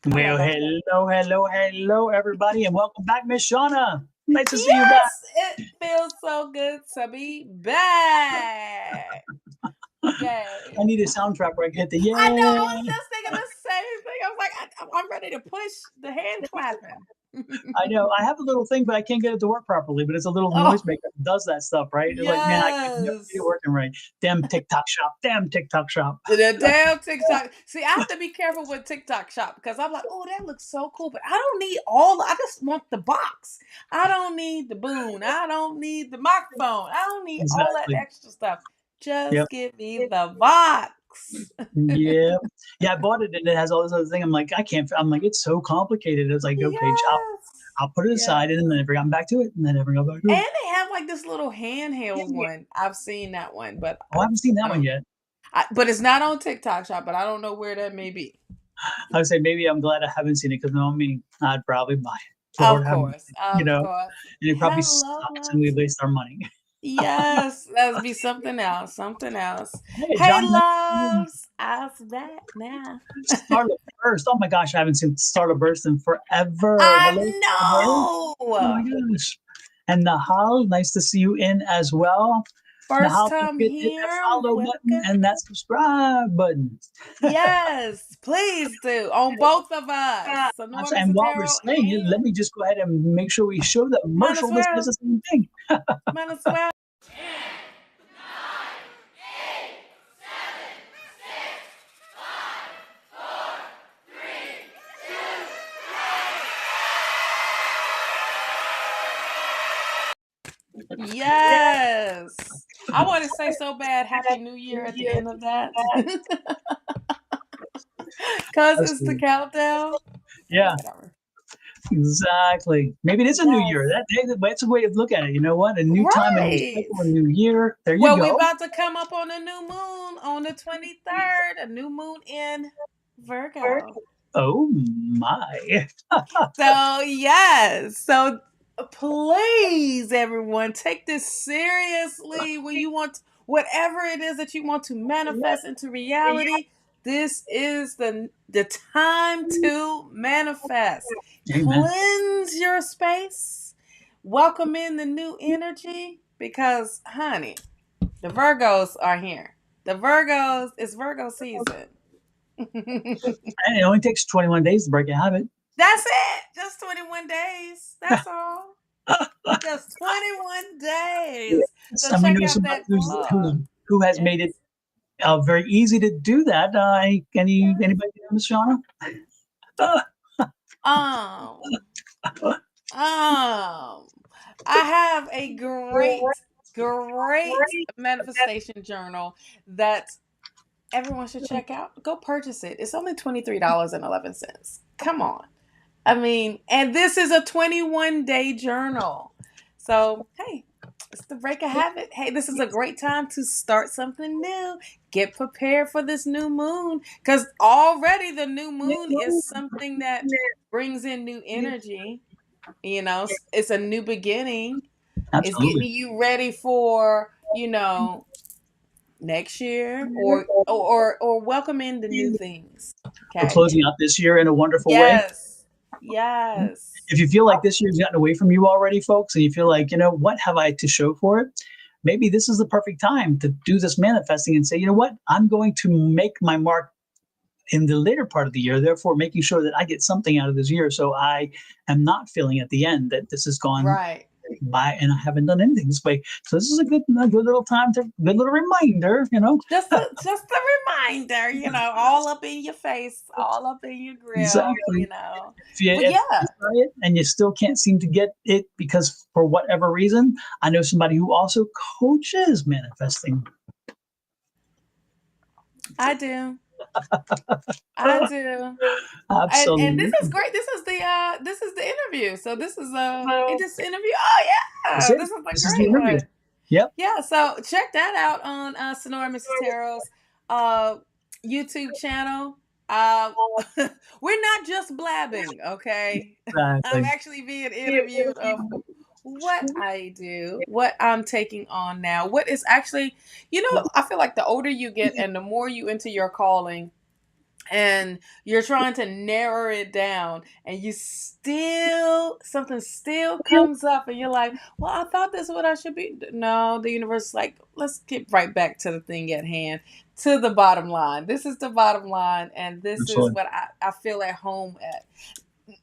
Well, Hello. hello, everybody, and welcome back, Miss Shawna. Nice to see you back. Yes, it feels so good to be back. I Yay. need a soundtrack where I can hit the I know, I was yay. just thinking the same thing. I was like, I'm ready to push the hand clapping. I know I have a little thing, but I can't get it to work properly. But it's a little Oh, noisemaker that does that stuff, right? It's like, man, I can never get it yes. working right. Damn TikTok shop. Damn TikTok shop. The damn TikTok. See, I have to be careful with TikTok shop because I'm like, oh, that looks so cool, but I don't need I just want the box. I don't need the boon. I don't need the microphone. I don't need all that Exactly. extra stuff. Yep. Just give me the box. Yeah. Yeah. I bought it and it has all this other thing. I'm like, I can't. I'm like, it's so complicated. It's like, okay, Yes. I'll put it Yeah. aside, and then I never gotten back to it, and then never go back to it. And they have like this little handheld one. I've seen that one, but Oh, I haven't seen that I one don't. yet. But it's not on TikTok shop, but I don't know where that may be. I would say maybe I'm glad I haven't seen it because knowing me, I'd probably buy it. Of Lord have course. mercy, Of course. and it probably Hello, sucks and we loves. waste our money. Yes, that'll be something else. Something else. Hey, Hey, John, loves. I'll back now. Start a Burst. Oh my gosh, I haven't seen Start a Burst in forever. I Hello, Starburst. Oh my know. gosh. And Nahal, nice to see you in as well. First Nahal, don't time forget to hit that here. follow button Welcome. and that subscribe button. Yes, please do. On both of us. Sonoran And Mr. while we're Tarot saying it, let and me just go ahead and make sure we show that might as Marshall does well. the same thing. Might as well. Yes. I want to say so bad Happy New Year at the end of that. Because it's the Absolutely. countdown. Yeah. Whatever. Exactly. Maybe it is a new Yes. year. That's a way to look at it. You know what? A new time, a new Right. cycle, a new year. There you Well, we go. about to come up on a new moon on the 23rd, a new moon in Virgo. Oh my. So, yes. So, please, everyone, take this seriously when you want whatever it is that you want to manifest into reality. This is the time to manifest. Amen. Cleanse your space. Welcome in the new energy because, honey, the Virgos are here. It's Virgo season. And it only takes 21 days to break a habit. That's it. Just 21 days. That's all. Just 21 days. Yes, So and we check know out somebody that blog. who has Yes. made it very easy to do that. Anybody know, Miss Shauna? Um, I have a great manifestation journal that everyone should check out. Go purchase it. It's only $23.11. Come on. I mean, and this is a 21-day journal. So, hey, it's the break a habit. Hey, this is a great time to start something new. Get prepared for this new moon because already the new moon is something that brings in new energy. You know, it's a new beginning. It's getting Absolutely. you ready for, next year or welcoming the new things. We're Okay. closing out this year in a wonderful way. Yes. Yes. If you feel like this year's gotten away from you already, folks, and you feel like, what have I to show for it? Maybe this is the perfect time to do this manifesting and say, you know what? I'm going to make my mark in the later part of the year, therefore making sure that I get something out of this year so I am not feeling at the end that this has gone Right. by and I haven't done anything this way. So this is a good little time good little reminder, Just a reminder, all up in your face, all up in your grill. Exactly. If But you yeah, try it and you still can't seem to get it because for whatever reason, I know somebody who also coaches manifesting. I do. I do. And this is Absolutely. great. This is the interview. So this is this interview. Oh This yeah. is This is a this is the great interview. one. Yep. Yeah, so check that out on Sonoran Mrs. Tarot's YouTube channel. Uh, we're not just blabbing, okay? I'm Exactly. actually being interviewed of what I do, what I'm taking on now, what is actually, I feel like the older you get and the more you into your calling, and you're trying to narrow it down, and something still comes up, and you're like, well, I thought this is what I should be. No, the universe is like, let's get right back to the thing at hand, to the bottom line. This is the bottom line, and this is Absolutely. what I feel at home at.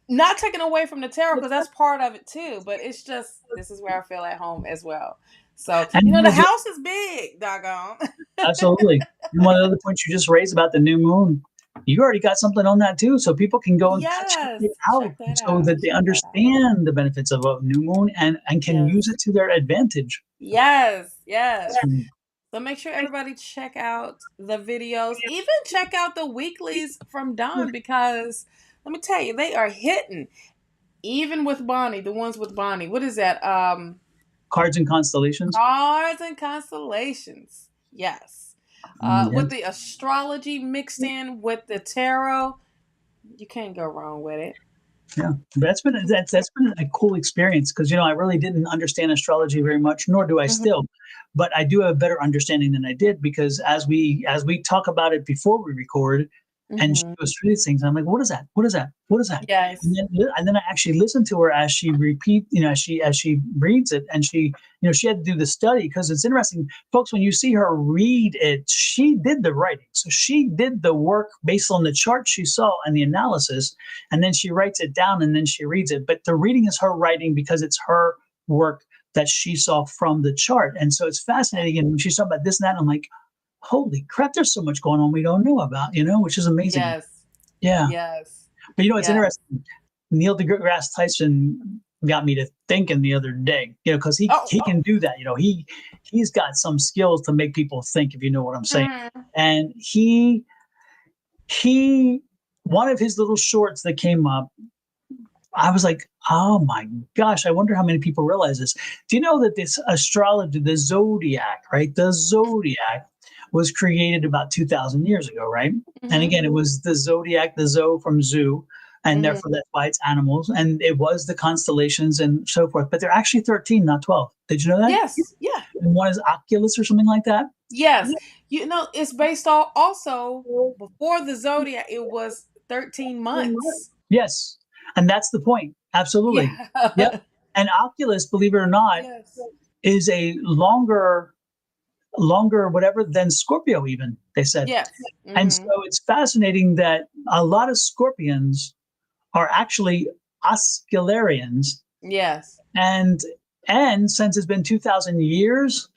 Not taking away from the tarot, because that's part of it too, but it's just, this is where I feel at home as well. So, And the house is big, doggone. absolutely. And one of the other points you just raised about the new moon, you already got something on that too. So people can go and check Yes, it out check that so out. that they Check that out. understand the benefits of a new moon and can Yes. use it to their advantage. Yes, yes. So, So make sure everybody check out the videos. Even check out the weeklies from Don, because let me tell you, they are hitting. Even with Bonnie, the ones with Bonnie. What is that? cards and constellations. Cards and constellations. Yes. Yeah. With the astrology mixed in with the tarot, you can't go wrong with it. Yeah, that's been a cool experience because I really didn't understand astrology very much, nor do I Mm-hmm. still, but I do have a better understanding than I did because as we talk about it before we record, and she Mm-hmm. goes through these things, I'm like, what is that? What is that? What is that? Yes. And then I actually listen to her as she repeat, as she reads it, and she had to do the study because it's interesting, folks. When you see her read it, she did the writing, so she did the work based on the chart she saw and the analysis, and then she writes it down and then she reads it. But the reading is her writing because it's her work that she saw from the chart, and so it's fascinating. And when she's talking about this and that, I'm like, holy crap, there's so much going on we don't know about, which is amazing. Yes. Yeah. Yes. But it's Yes. interesting. Neil deGrasse Tyson got me to thinking the other day, because he Oh. can do that. He's got some skills to make people think, if you know what I'm saying. Mm-hmm. And he one of his little shorts that came up, I was like, oh my gosh, I wonder how many people realize this. Do you know that this astrology, the zodiac, right? The zodiac was created about 2,000 years ago, right? And Mm-hmm. again, it was the zodiac, the zo from zoo, and Mm-hmm. therefore that's why it's animals. And it was the constellations and so forth. But they're actually 13, not 12. Did you know that? Yes. Yeah. And one is Oculus or something like that. Yes. It's based on also, before the zodiac, it was 13 months. Yes. And that's the point. Absolutely. Yep. Yeah. And Oculus, believe it or not, Yes. is a longer whatever than Scorpio, even, they said. Yes. And so Mm-hmm. it's fascinating that a lot of Scorpions are actually Oscularians. Yes. And since it's been 2,000 years,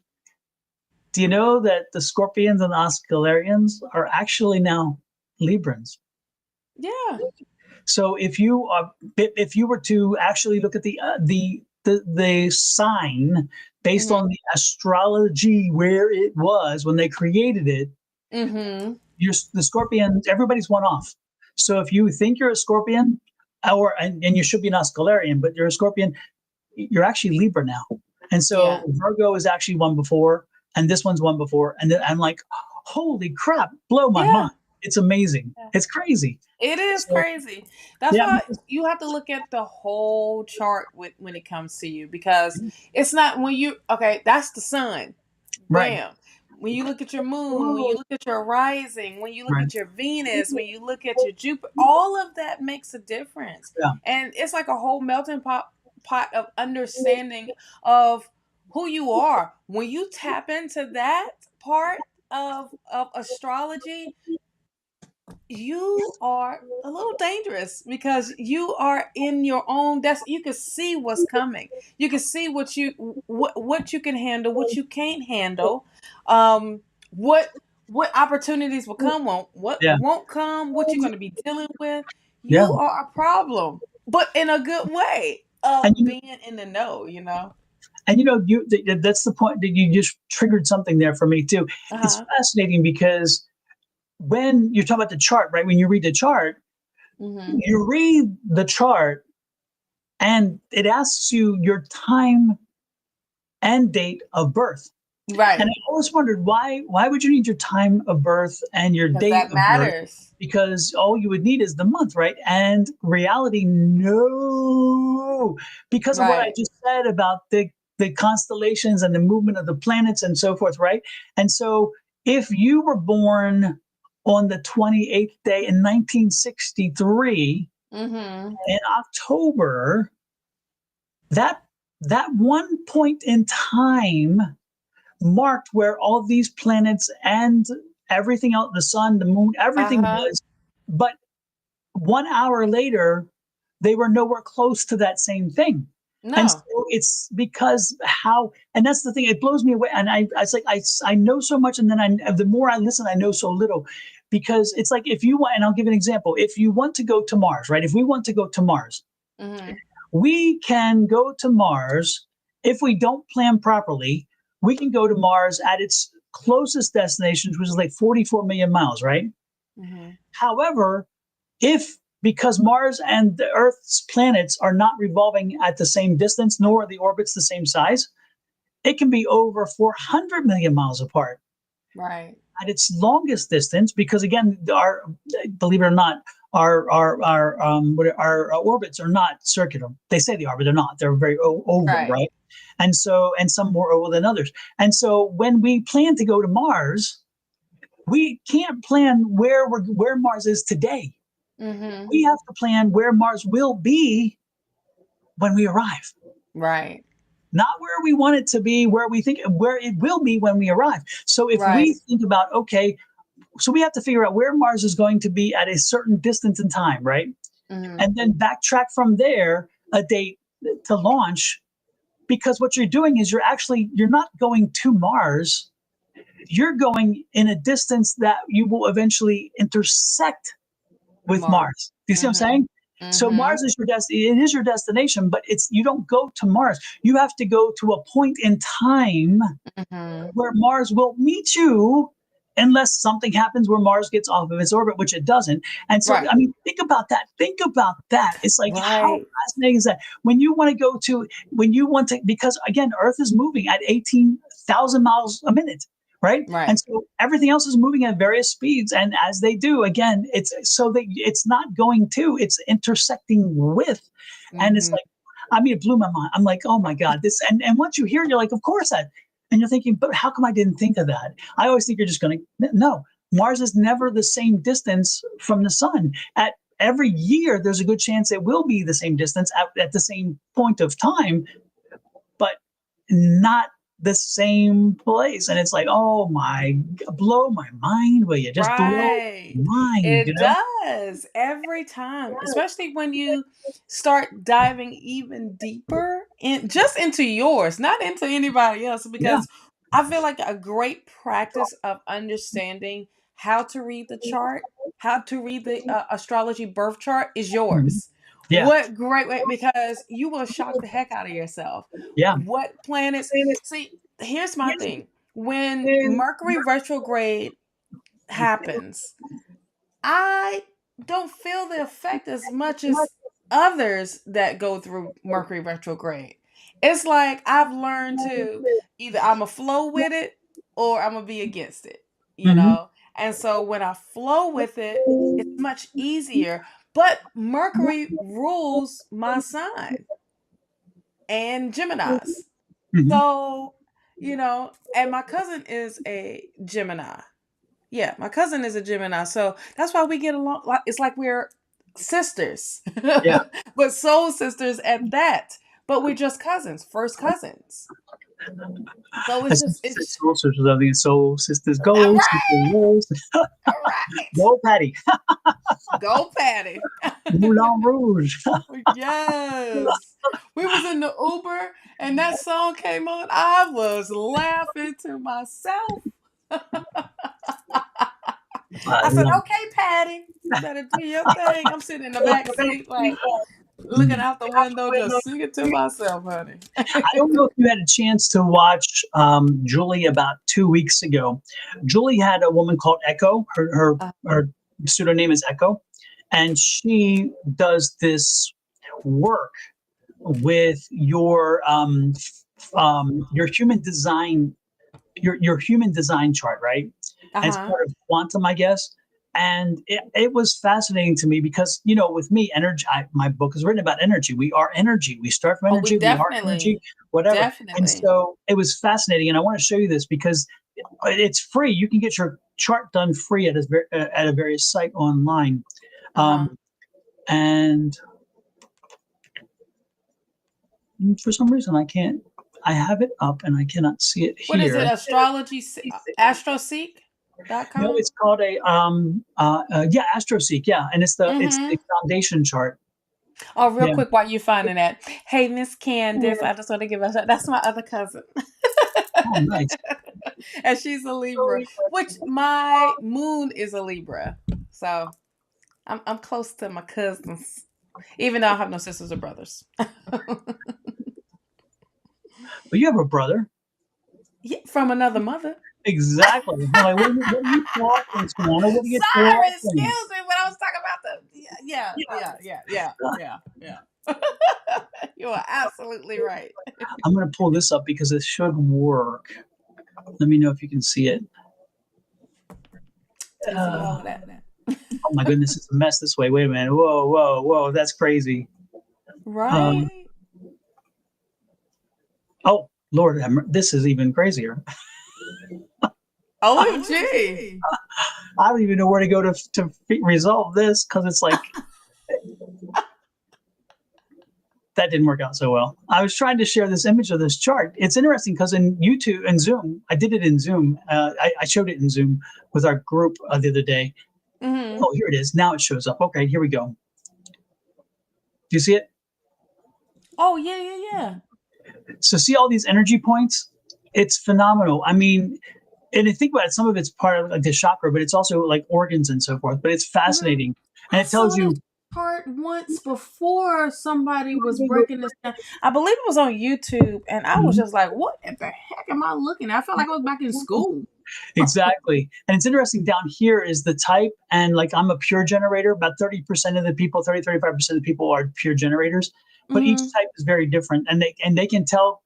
do you know that the Scorpions and Oscularians are actually now Librans? Yeah. So if you were to actually look at the sign based Mm-hmm. on the astrology where it was when they created it, Mm-hmm. the Scorpion, everybody's one off. So if you think you're a Scorpion, and you should be an Oscularian, but you're a Scorpion, you're actually Libra now. And so Yeah. Virgo is actually one before, and this one's one before, and then I'm like, holy crap, blow my Yeah. mind. It's amazing. Yeah. It's crazy. It is So crazy. That's yeah, why you have to look at the whole chart when it comes to you, because it's not okay, that's the sun. right, Bam. When you look at your moon, when you look at your rising, when you look right. at your Venus, when you look at your Jupiter, all of that makes a difference. Yeah. And it's like a whole melting pot of understanding of who you are. When you tap into that part of astrology, you are a little dangerous, because you are in your own you can see what's coming. You can see what you can handle, what you can't handle, um what opportunities will come, what Yeah. won't come, what you're going to be dealing with. Yeah. You are a problem, but in a good way And of being in the know. that's the point that you just triggered something there for me too. It's Uh-huh. fascinating because when you're talking about the chart, right? When you read the chart, Mm-hmm. you read the chart and it asks you your time and date of birth. And Right. I always wondered why would you need your time of birth and your Because date that of birth? matters. Because all you would need is the month, right? And reality, no, because of what I Right. just said about the constellations and the movement of the planets and so forth, right? And so if you were born on the 28th day in 1963 in October. That one point in time marked where all these planets and everything else, the sun, the moon, everything was. But 1 hour later, they were nowhere close to that same thing. And so No. it's because how, and that's the thing, it blows me away. And it's like, I know so much. And then the more I listen, I know so little, because it's like, if you want, and I'll give an example, if you want to go to Mars, right? If we want to go to Mars, we can go to Mars. If we don't plan properly, we can go to Mars at its closest destinations, which is like 44 million miles, right? However, because Mars and the Earth's planets are not revolving at the same distance, nor are the orbits the same size, it can be over 400 million miles apart. Right. At its longest distance, because again, believe it or not, our orbits are not circular. They say they are, but they're not. They're very oval, right? And some more oval than others. And so when we plan to go to Mars, we can't plan where Mars is today. We have to plan where Mars will be when we arrive. Right. Not where we want it to be, where it will be when we arrive. So if we think about, okay, so we have to figure out where Mars is going to be at a certain distance in time, right? And then backtrack from there a date to launch, because what you're doing is you're not going to Mars. You're going in a distance that you will eventually intersect with Mars. Do you see what I'm saying? So Mars is it is your destination, but you don't go to Mars. You have to go to a point in time where Mars will meet you, unless something happens where Mars gets off of its orbit, which it doesn't. And so, I mean, think about that. It's like, how fascinating is that? When you want to, because again, Earth is moving at 18,000 miles a minute. Right? And so everything else is moving at various speeds. And as they do, again, it's so that it's not going to, it's intersecting with. And it's like, I mean, it blew my mind. I'm like, oh my God, this. And once you hear it, you're like, of course that. And you're thinking, but how come I didn't think of that? I always think you're just going to, no, Mars is never the same distance from the sun. At every year, there's a good chance it will be the same distance at the same point of time, but not the same place. And it's like, oh my, blow my mind, will you? Just blow my mind. It does every time, especially when you start diving even deeper into yours, not into anybody else, because I feel like a great practice of understanding how to read the chart, how to read the astrology birth chart is yours. What great way, because you will shock the heck out of yourself. What planets? See, here's my thing. When Mercury retrograde happens, I don't feel the effect as much as others that go through Mercury retrograde. It's like I've learned to either I'm a flow with it or I'm gonna be against it, you know? And so when I flow with it, it's much easier. But Mercury rules my sign and Gemini's. So, and my cousin is a Gemini. Yeah, my cousin is a Gemini. So that's why we get along. It's like we're sisters. But soul sisters at that. But we're just cousins, first cousins. So it's soul sisters of the soul sisters. Go, go, Patty. Go, Patty. Moulin Rouge. Yes. We was in the Uber and that song came on. I was laughing to myself. I said, okay, Patty, you better do your thing. I'm sitting in the back seat, like looking out the window, just singing to myself, honey. I don't know if you had a chance to watch Julie about 2 weeks ago. Julie had a woman called Echo. Her pseudonym is Echo. And she does this work with your human design, your human design chart, right? As part of quantum, I guess. And it was fascinating to me because, with me, energy, my book is written about energy. We are energy. We start from energy. We are energy, whatever. And so it was fascinating. And I want to show you this because it's free. You can get your chart done free at a various site online. And for some reason I have it up and I cannot see it here. What is it? Astrology, AstroSeek.com? No, it's called AstroSeek. Yeah, and it's the foundation chart. Oh, real quick while you're finding that. Hey, Miss Candace, I just want to give a shout. That's my other cousin. Oh, nice. And she's a Libra, which my moon is a Libra. So I'm close to my cousins, even though I have no sisters or brothers. But you have a brother. Yeah, from another mother. Exactly. Like, what are you talking, Shawna? What are you Sorry, talking? excuse me, but I was talking about yeah. You are absolutely right. I'm going to pull this up because it should work. Let me know if you can see it. Oh my goodness, it's a mess this way. Wait a minute. Whoa. That's crazy. Right. Oh, Lord, this is even crazier. OMG. I don't even know where to go to resolve this because it's like that didn't work out so well. I was trying to share this image of this chart. It's interesting because in YouTube and Zoom, I did it in Zoom. I showed it in Zoom with our group the other day. Oh, here it is. Now it shows up. Okay, here we go. Do you see it? Oh, yeah. So see all these energy points? It's phenomenal. I mean, and I think about it, some of it's part of like the chakra, but it's also like organs and so forth. But it's fascinating. And it tells you part once before somebody was breaking this down. I believe it was on YouTube, and I was just like, what in the heck am I looking at? I felt like I was back in school. Exactly. And it's interesting down here is the type, and like I'm a pure generator. About 30% of the people, 35% of the people are pure generators. But each type is very different, and they can tell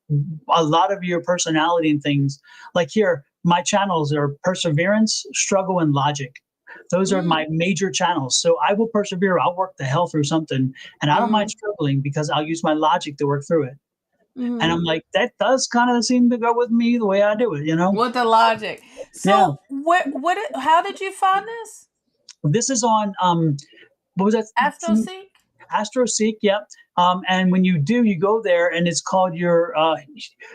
a lot of your personality and things. Like here, my channels are perseverance, struggle, and logic. Those are my major channels. So I will persevere. I'll work the hell through something, and I don't mind struggling because I'll use my logic to work through it. And I'm like, that does kind of seem to go with me the way I do it, you know? With the logic. So how did you find this? This is on what was that? AstroSeek? AstroSeek, yep. And when you do, you go there and it's called your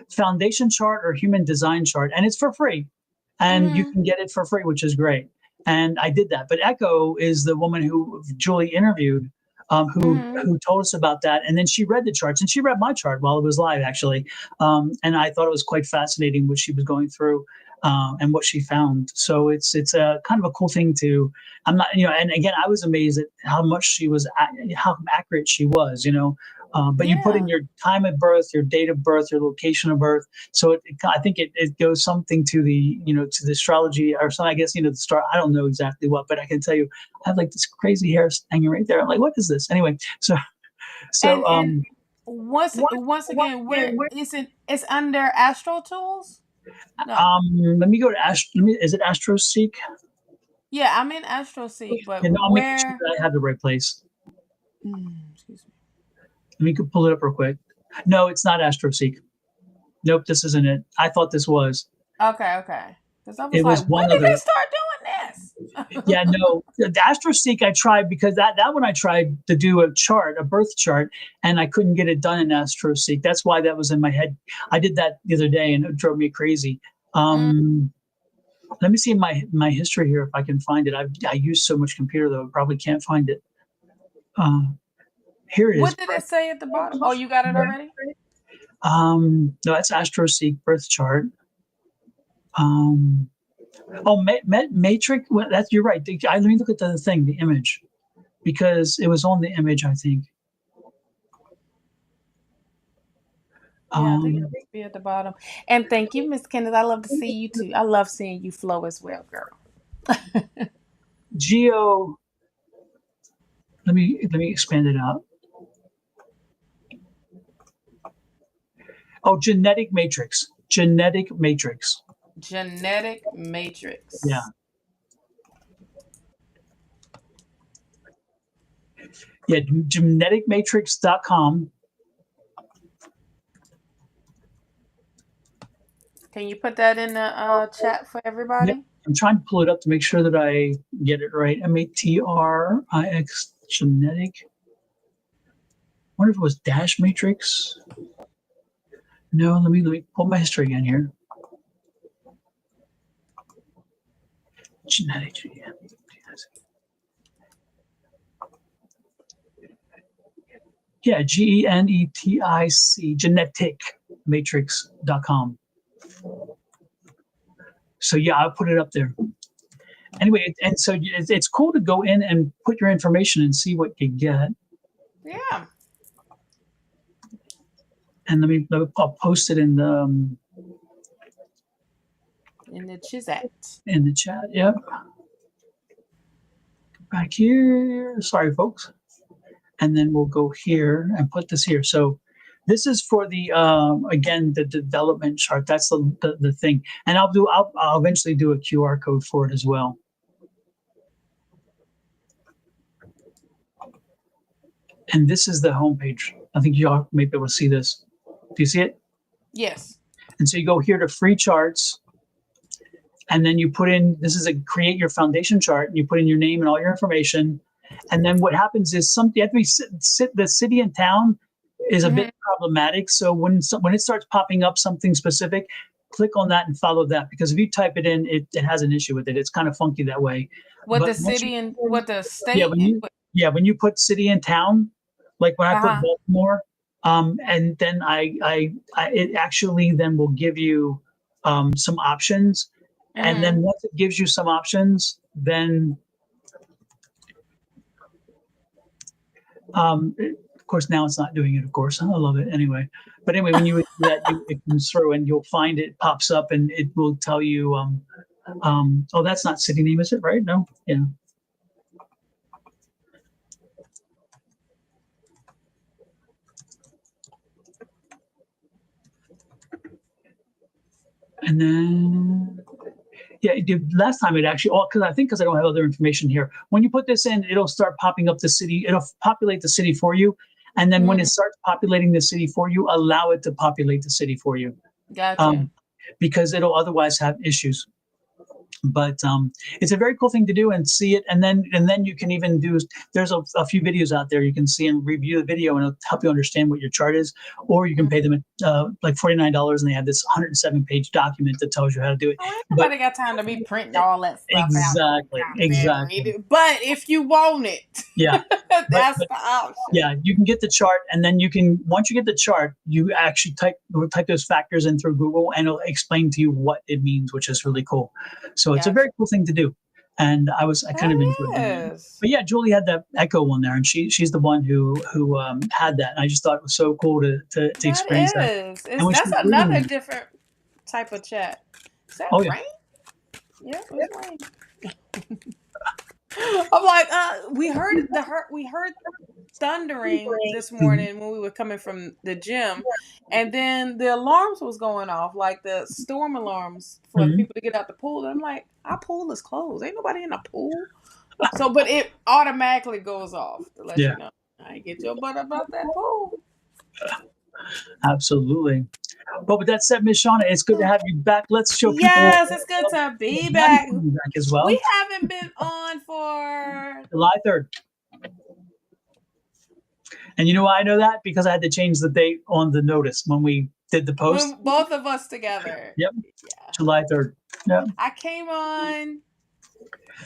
foundation chart or human design chart, and it's for free. And you can get it for free, which is great. And I did that. But Echo is the woman who Julie interviewed, who told us about that. And then she read the charts, and she read my chart while it was live, actually. And I thought it was quite fascinating what she was going through and what she found. So it's a kind of a cool thing to. I'm not, and again, I was amazed at how much she was, how accurate she was, but you put in your time of birth, your date of birth, your location of birth. So I think it goes something to the, to the astrology or something, I guess, the star. I don't know exactly what, but I can tell you, I have like this crazy hair hanging right there. I'm like, what is this? Anyway, so and once again, where is it? It's under Astro Tools. No. Let me go to is it AstroSeek? Yeah, I'm in AstroSeek, but I'll where? make sure that I have the right place. Excuse me. Let me pull it up real quick. No, it's not AstroSeek. Nope, this isn't it. I thought this was. Okay. Because I was like, when did they start doing this? Yeah, no. The AstroSeek I tried because that one I tried to do a birth chart, and I couldn't get it done in AstroSeek. That's why that was in my head. I did that the other day, and it drove me crazy. Let me see my history here if I can find it. I use so much computer though, I probably can't find it. Here it is. What did it say at the bottom? Oh, you got it already? No, that's AstroSeek birth chart. Matrix. Well, you're right. Let me look at the image, because it was on the image, I think. Yeah, I think it must be at the bottom. And thank you, Miss Kenneth. I love to see you too. I love seeing you flow as well, girl. Geo. Let me expand it out. Oh, genetic matrix. Genetic matrix. Genetic matrix. Yeah. Yeah, geneticmatrix.com. Can you put that in the chat for everybody? I'm trying to pull it up to make sure that I get it right. Matrix genetic. I wonder if it was dash matrix. No, let me pull my history again here. Genetic. Yeah, GENETIC, genetic matrix.com. So yeah, I'll put it up there. Anyway, and so it's cool to go in and put your information and see what you get. Yeah. And I'll post it in the chat. In the chat, yep. Back here. Sorry, folks. And then we'll go here and put this here. So this is for the again, the development chart. That's the thing. And I'll eventually do a QR code for it as well. And this is the homepage. I think y'all may be able to see this. Do you see it? Yes. And so you go here to free charts, and then you put in, this is a create your foundation chart, and you put in your name and all your information. And then what happens is you have to be the city and town is a bit problematic. So when it starts popping up something specific, click on that and follow that, because if you type it in, it has an issue with it. It's kind of funky that way. What the city and what the state? Yeah, when you put city and town, like when I put Baltimore, and then it actually then will give you some options. And then once it gives you some options, then of course now it's not doing it, of course. I love it anyway. But anyway, when you do that, it comes through and you'll find it pops up and it will tell you, oh, that's not city name, is it? Right? No? Yeah. And then, yeah, last time it actually, because I don't have other information here. When you put this in, it'll start popping up the city. It'll populate the city for you. And then when it starts populating the city for you, allow it to populate the city for you. Gotcha. Because it'll otherwise have issues. But it's a very cool thing to do and see it. And then you can even there's a few videos out there you can see and review the video, and it'll help you understand what your chart is. Or you can pay them like $49, and they have this 107-page document that tells you how to do it. Nobody got time to be printing all that stuff out. Exactly. But if you want it, yeah, that's the option. Yeah, you can get the chart, and then once you get the chart, you actually type those factors in through Google, and it'll explain to you what it means, which is really cool. So it's a very cool thing to do. And I kind of enjoyed it. But yeah, Julie had that Echo one there, and she's the one who had that. And I just thought it was so cool to experience that. That's another different type of chat. Is that rain? Yeah, it's rain. I'm like, we heard thundering this morning when we were coming from the gym, and then the alarms was going off, like the storm alarms for the people to get out the pool. And I'm like, our pool is closed. Ain't nobody in the pool. So, but it automatically goes off to let you know. I get your butt about that pool. Absolutely. But with that said, Miss Shawna, it's good to have you back. Let's show people. Yes, it's good to be back. As well. We haven't been on for July 3rd. And you know why I know that? Because I had to change the date on the notice when we did the post. When both of us together. Yep. Yeah. July 3rd. Yeah. I came on.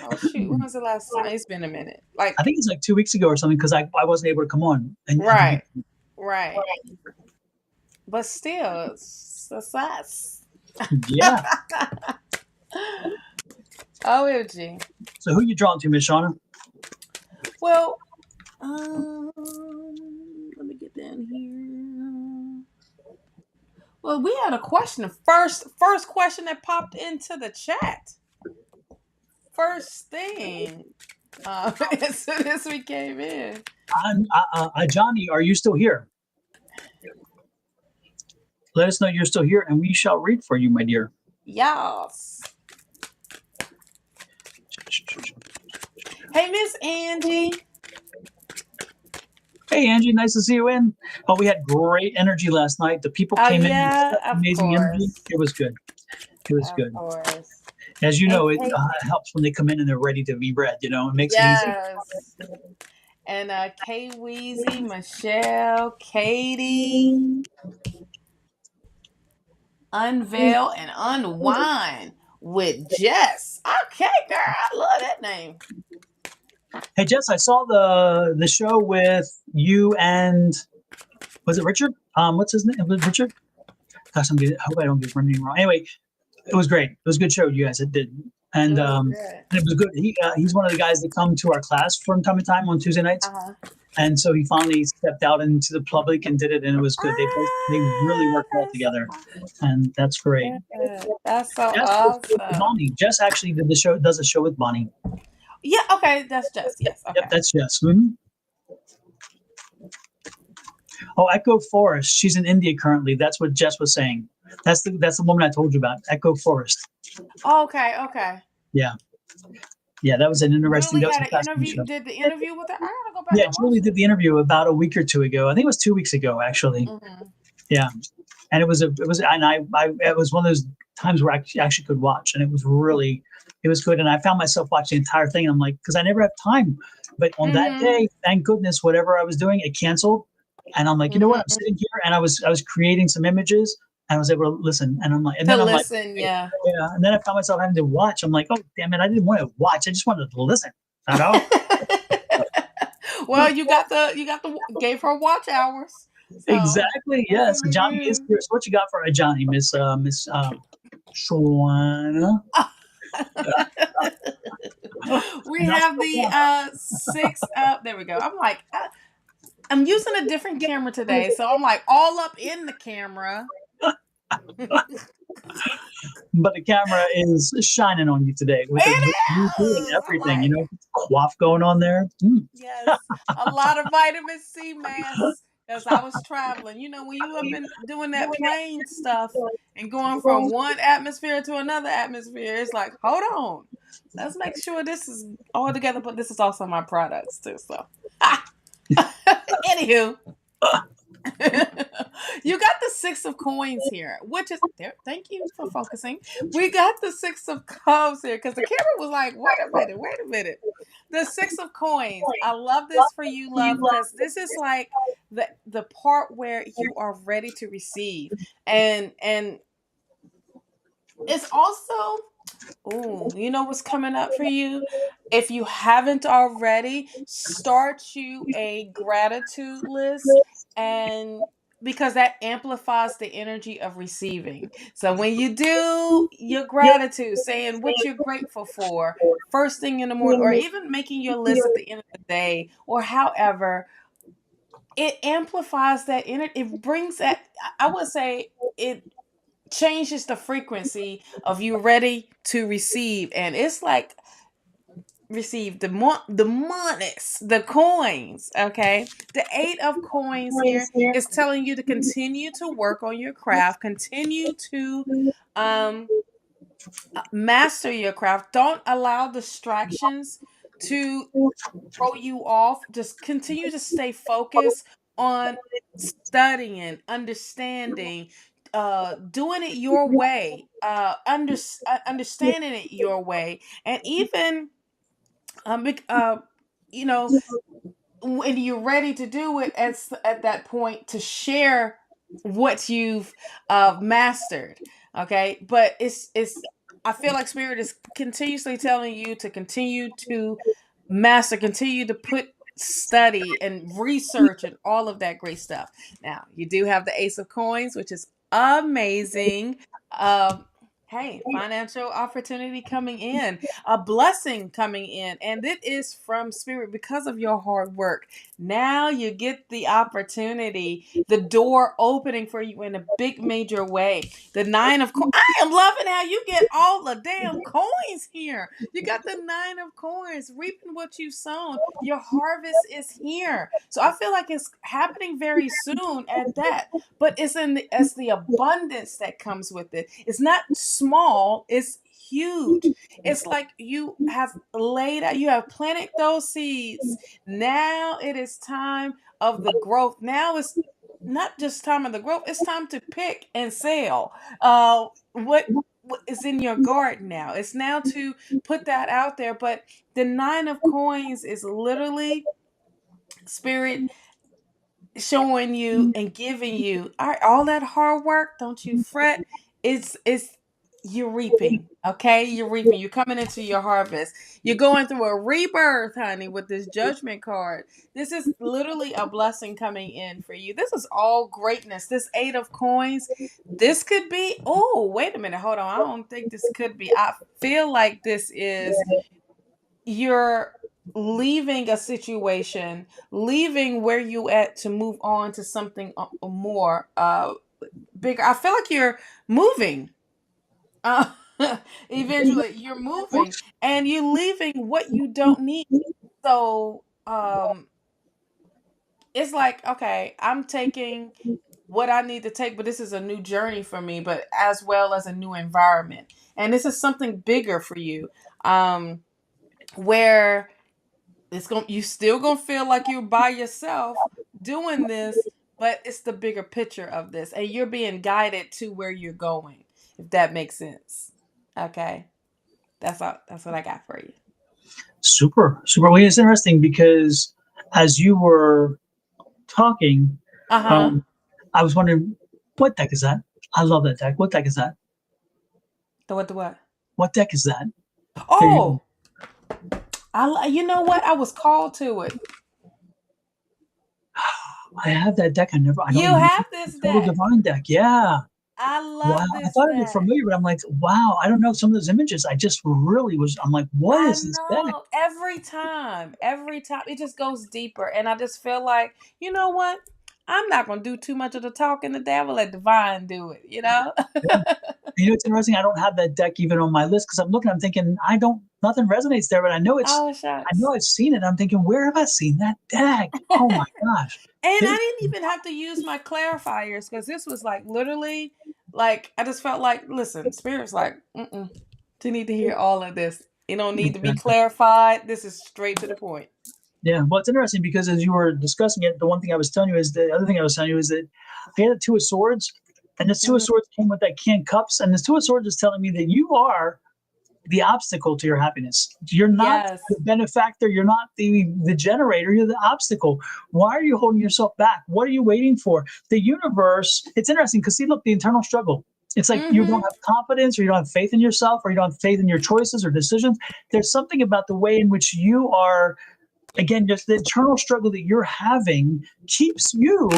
Oh shoot! When was the last time? It's been a minute. Like I think it's like 2 weeks ago or something, because I wasn't able to come on. Right. But still, it's a size. Yeah. OMG. So who you drawn to, Miss Shawna? Well, let me get down here. Well, we had a question. First question that popped into the chat. First thing. As soon as we came in. Johnny, are you still here? Let us know you're still here, and we shall read for you, my dear. Yes. Hey, Miss Angie. Hey, Angie, nice to see you in. Oh, we had great energy last night. The people came in with amazing energy. It was good. It was good. Course. As you And know, it helps when they come in and they're ready to be read. You know, it makes it easy. yes. And Kay Weezy, Michelle, Katie, Unveil, and Unwind with Jess. Okay, girl, I love that name. Hey Jess, I saw the show with you and was it Richard? What's his name? Was it Richard? Gosh, I hope I don't get my name wrong. Anyway, it was great. It was a good show you guys did, and It was good. it was good. He's one of the guys that come to our class from time to time on Tuesday nights, and so he finally stepped out into the public and did it, and it was good. They really worked well together, and that's great. That's so Jess awesome. Bonnie. Jess actually did the show. Does a show with Bonnie. Yeah. Okay. That's Jess. Yes. Okay. Yep, that's Jess. Mm-hmm. Oh, Echo Forest. She's in India currently. That's what Jess was saying. That's the woman I told you about. Echo Forest. Okay. Okay. Yeah. Yeah, that was an interesting. Julie That was had a an fascinating interview. show. Did the interview with her? I gotta go back. Yeah, and Julie watch did the interview about a week or two ago. I think it was 2 weeks ago, actually. Mm-hmm. Yeah, and it was and it was one of those times where I actually could watch, and it was good. And I found myself watching the entire thing, and I'm like, because I never have time. But on that day, thank goodness, whatever I was doing, it canceled. And I'm like, you know what? I'm sitting here, and I was creating some images, and I was able to listen. And I'm like, and then I'm like, yeah. And then I found myself having to watch. I'm like, oh damn it, I didn't want to watch. I just wanted to listen. I know. Well, you gave her watch hours. So Exactly. Yes. Johnny is here. So what you got for a Johnny, Miss Shawna? We have the 6 up. There we go. I'm like, I'm using a different camera today, so I'm like all up in the camera. But the camera is shining on you today with everything. You know, quaff going on there. Yes, a lot of vitamin C masks. Because I was traveling. You know, when you have been doing that plane stuff and going from one atmosphere to another atmosphere, it's like, hold on. Let's make sure this is all together, but this is also my products too. So, anywho, you got the 6 of coins here, which is there. Thank you for focusing. We got the 6 of cups here because the camera was like, wait a minute. The 6 of coins. I love this for you, love, because this is like the part where you are ready to receive, and it's also, you know what's coming up for you? If you haven't already, start you a gratitude list, and because that amplifies the energy of receiving. So when you do your gratitude, saying what you're grateful for first thing in the morning, or even making your list at the end of the day, or however, it amplifies that energy. It brings that, I would say, it changes the frequency of you ready to receive. And it's like receive the monies, the coins. Okay, the 8 of coins here is telling you to continue to work on your craft, continue to master your craft. Don't allow distractions to throw you off. Just continue to stay focused on studying, understanding, doing it your way, understanding it your way, and even you know, when you're ready to do it at that point, to share what you've mastered. Okay, but it's I feel like spirit is continuously telling you to continue to master, continue to put study and research and all of that great stuff. Now you do have the Ace of Coins, which is amazing. Hey, financial opportunity coming in, a blessing coming in, and it is from spirit because of your hard work. Now you get the opportunity, the door opening for you in a big major way. The 9 of coins. I am loving how you get all the damn coins here. You got the 9 of coins, reaping what you've sown. Your harvest is here. So I feel like it's happening very soon at that. But it's the abundance that comes with it. It's not small, it's huge. It's like you have laid out, you have planted those seeds. Now it is time of the growth. Now it's not just time of the growth, it's time to pick and sell. What is in your garden now. It's now to put that out there. But the Nine of Coins is literally spirit showing you and giving you all that hard work. Don't you fret. It's you're reaping. Okay, you're reaping. You're coming into your harvest. You're going through a rebirth, honey, with this Judgment card. This is literally a blessing coming in for you. This is all greatness. This Eight of Coins. This could be. Oh, wait a minute. Hold on. I don't think this could be. I feel like this is you're leaving a situation, leaving where you at to move on to something more bigger. I feel like you're moving. Uh, eventually, you're moving and you're leaving what you don't need. So it's like, okay, I'm taking what I need to take, but this is a new journey for me, but as well as a new environment. And this is something bigger for you. Where you still gonna feel like you're by yourself doing this, but it's the bigger picture of this, and you're being guided to where you're going, if that makes sense. Okay, that's what I got for you. Super. Well, it's interesting because as you were talking, I was wondering, what deck is that? I love that deck. What deck is that? The what? What deck is that? Oh, you know what? I was called to it. I have that deck. I don't have this Total deck. Divine deck. Yeah. I love this. I thought it looked familiar, but I'm like, wow, I don't know some of those images. I just really I'm like, what is this deck? Every time, it just goes deeper. And I just feel like, you know what? I'm not going to do too much of the talking today. I will let Divine do it, you know? Yeah. You know, it's interesting. I don't have that deck even on my list because I'm thinking, nothing resonates there, but I know I know I've seen it. I'm thinking, where have I seen that deck? Oh my gosh. And I didn't even have to use my clarifiers because this was like literally, like, I just felt like, listen, Spirit's like, you need to hear all of this. You don't need to be clarified. This is straight to the point. Yeah, well, it's interesting because as you were discussing it, the other thing I was telling you is that I had a Two of Swords, and the Two of Swords came with that King of Cups, and the Two of Swords is telling me that you are the obstacle to your happiness. You're not the benefactor. You're not the generator. You're the obstacle. Why are you holding yourself back? What are you waiting for? The universe, it's interesting because see, look, the internal struggle. It's like you don't have confidence, or you don't have faith in yourself, or you don't have faith in your choices or decisions. There's something about the way in which you are. Again, just the internal struggle that you're having keeps you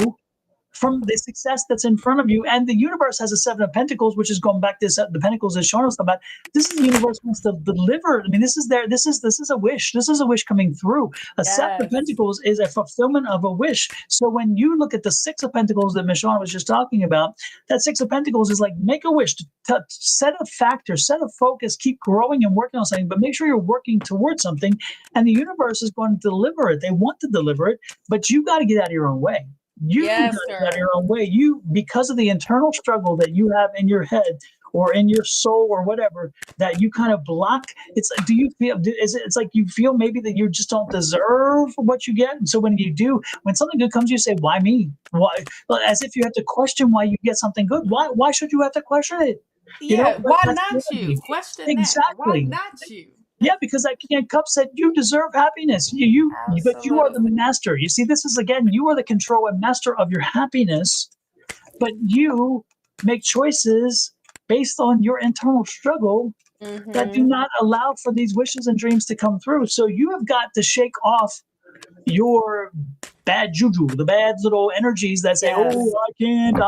from the success that's in front of you. And the universe has a Seven of Pentacles, which is going back to the Pentacles that Shawna's talking about. This is the universe wants to deliver. I mean, this is a wish. This is a wish coming through. A Seven of Pentacles is a fulfillment of a wish. So when you look at the Six of Pentacles that Miss Shawna was just talking about, that Six of Pentacles is like, make a wish, to set a factor, set a focus, keep growing and working on something, but make sure you're working towards something. And the universe is going to deliver it. They want to deliver it, but you got to get out of your own way. You got to get out of your own way. Because of the internal struggle that you have in your head or in your soul or whatever, that you kind of block. It's like you feel maybe that you just don't deserve what you get. And so when you do, when something good comes, you say, why me? Why? Well, as if you have to question why you get something good. Why should you have to question it? Yeah, why not you? Question exactly. That. Why not you? Yeah, because that King of Cups said you deserve happiness. But you are the master. You see, this is, again, you are the control and master of your happiness, but you make choices based on your internal struggle that do not allow for these wishes and dreams to come through. So you have got to shake off your bad juju, the bad little energies that say, oh, I can't,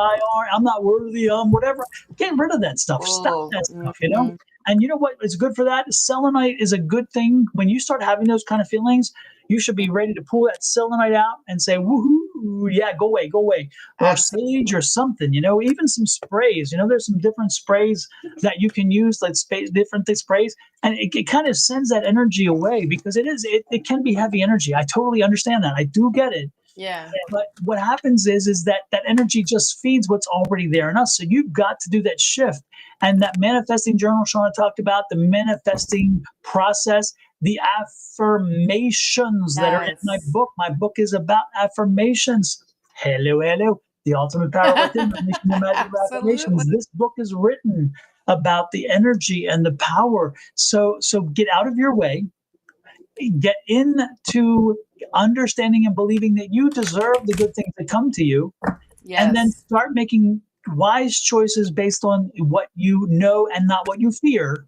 I'm not worthy, whatever. Get rid of that stuff. Stop that stuff, you know? And you know what is good for that? Selenite is a good thing. When you start having those kind of feelings, you should be ready to pull that selenite out and say, woohoo, yeah, go away. Or sage or something, even some sprays. There's some different sprays that you can use, like different sprays. And it kind of sends that energy away because it can be heavy energy. I totally understand that. I do get it. Yeah. But what happens is that energy just feeds what's already there in us. So you've got to do that shift. And that manifesting journal Shawna talked about, the manifesting process, the affirmations that are in my book. My book is about affirmations. Hello. The ultimate power within, unleashing the magic of affirmations. This book is written about the energy and the power. So get out of your way, get into understanding and believing that you deserve the good things that come to you, and then Yes. start making wise choices based on what you know and not what you fear.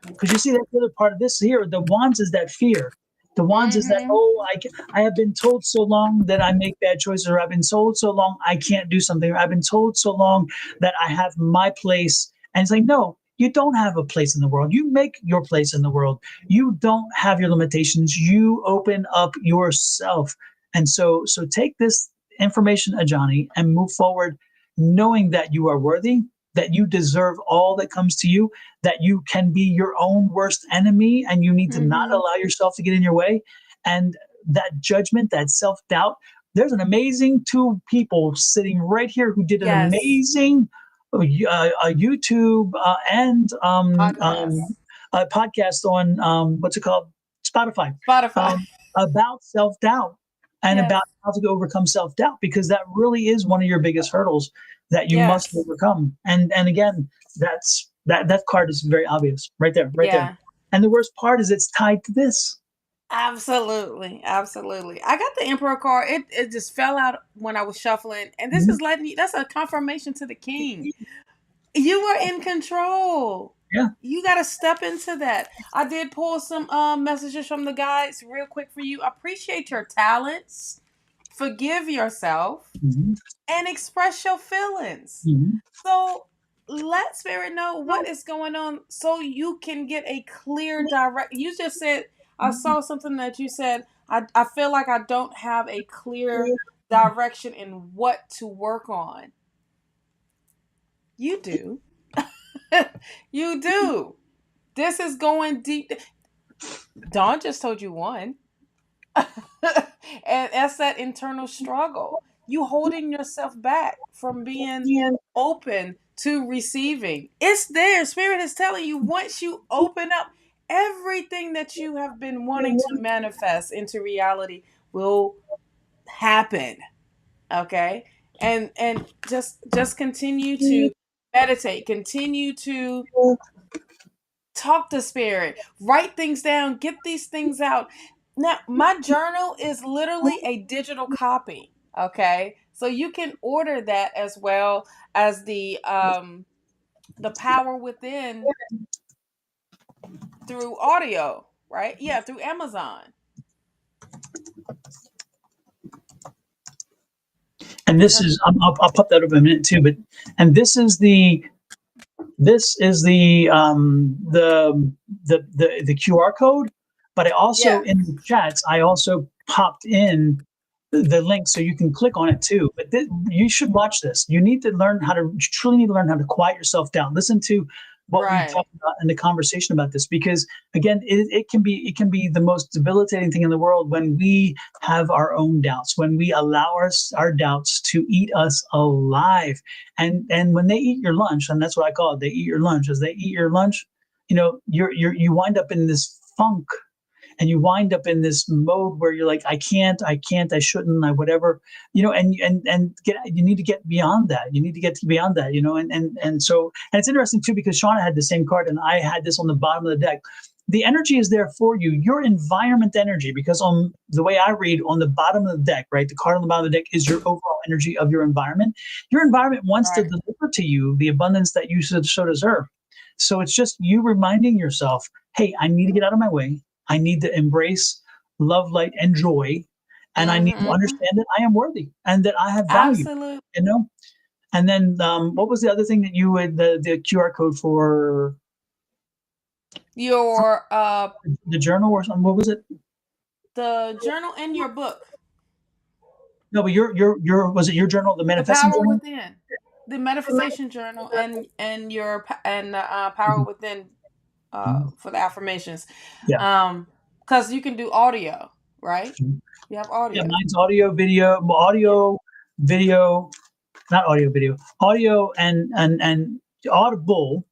Because you see, that's the other part of this here. The wands is that fear. The wands is that, Mm-hmm. oh, I have been told so long that I make bad choices, or I've been told so long I can't do something, or I've been told so long that I have my place. And it's like, no, you don't have a place in the world. You make your place in the world. You don't have your limitations. You open up yourself. And so take this information, Ajani, and move forward knowing that you are worthy, that you deserve all that comes to you, that you can be your own worst enemy and you need to not Mm-hmm. allow yourself to get in your way. And that judgment, that self doubt, there's an amazing two people sitting right here who did an Yes. amazing YouTube and Podcast. a podcast on what's it called? Spotify, Spotify. um, about self doubt and Yes. about how to overcome self doubt, because that really is one of your biggest hurdles that you must Yes. overcome. And again, that card is very obvious right there, right there. Yeah. And the worst part is it's tied to this. Absolutely. Absolutely. I got the Emperor card. It just fell out when I was shuffling. And this Mhm. is letting you, that's a confirmation to the king. You are in control. Yeah. You got to step into that. I did pull some messages from the guides real quick for you. Appreciate your talents, forgive yourself, Mhm. and express your feelings. Mhm. So let spirit know what is going on so you can get a clear direct. You just said, I saw something that you said, I feel like I don't have a clear direction in what to work on. You do. You do. This is going deep. Dawn just told you one. And that's that internal struggle. You holding yourself back from being open to receiving. It's there. Spirit is telling you once you open up, everything that you have been wanting to manifest into reality will happen. Okay? And just continue to meditate, continue to talk to spirit, write things down, get these things out. Now, my journal is literally a digital copy. Okay, so you can order that as well as the power within through audio, right? Yeah, through Amazon. And this is I'll pop that up in a minute too. But and this is the QR code. But I also Yeah, in the chats I also popped in the link so you can click on it too. But you should watch this. You need to learn how to you truly need to learn how to quiet yourself down. Listen to what we right. talked about in the conversation about this, because again, it can be the most debilitating thing in the world when we have our own doubts, when we allow our doubts to eat us alive. And when they eat your lunch, and that's what I call it, they eat your lunch. As they eat your lunch, you wind up in this funk, and you wind up in this mode where you're like, I can't, I shouldn't, I whatever, you need to get beyond that. You need to get beyond that, and it's interesting too, because Shawna had the same card and I had this on the bottom of the deck. The energy is there for you, your environment energy, because on the way I read on the bottom of the deck, right, the card on the bottom of the deck is your overall energy of your environment. Your environment wants to Right. deliver to you the abundance that you so deserve. So it's just you reminding yourself, hey, I need to get out of my way. I need to embrace love, light, and joy. And I need to Mm-hmm. understand that I am worthy and that I have value, Absolute. you know? And then what was the other thing that you would, the QR code for Your the journal or something? What was it? the journal in your book. No, but was it your journal, the The manifesting power journal? within, the manifestation journal, and power Mhm. within Mhm. for the affirmations, Yeah. because you can do audio, right? Mhm. You have Yeah, audio, mine's video, not audio, video, audio and audible.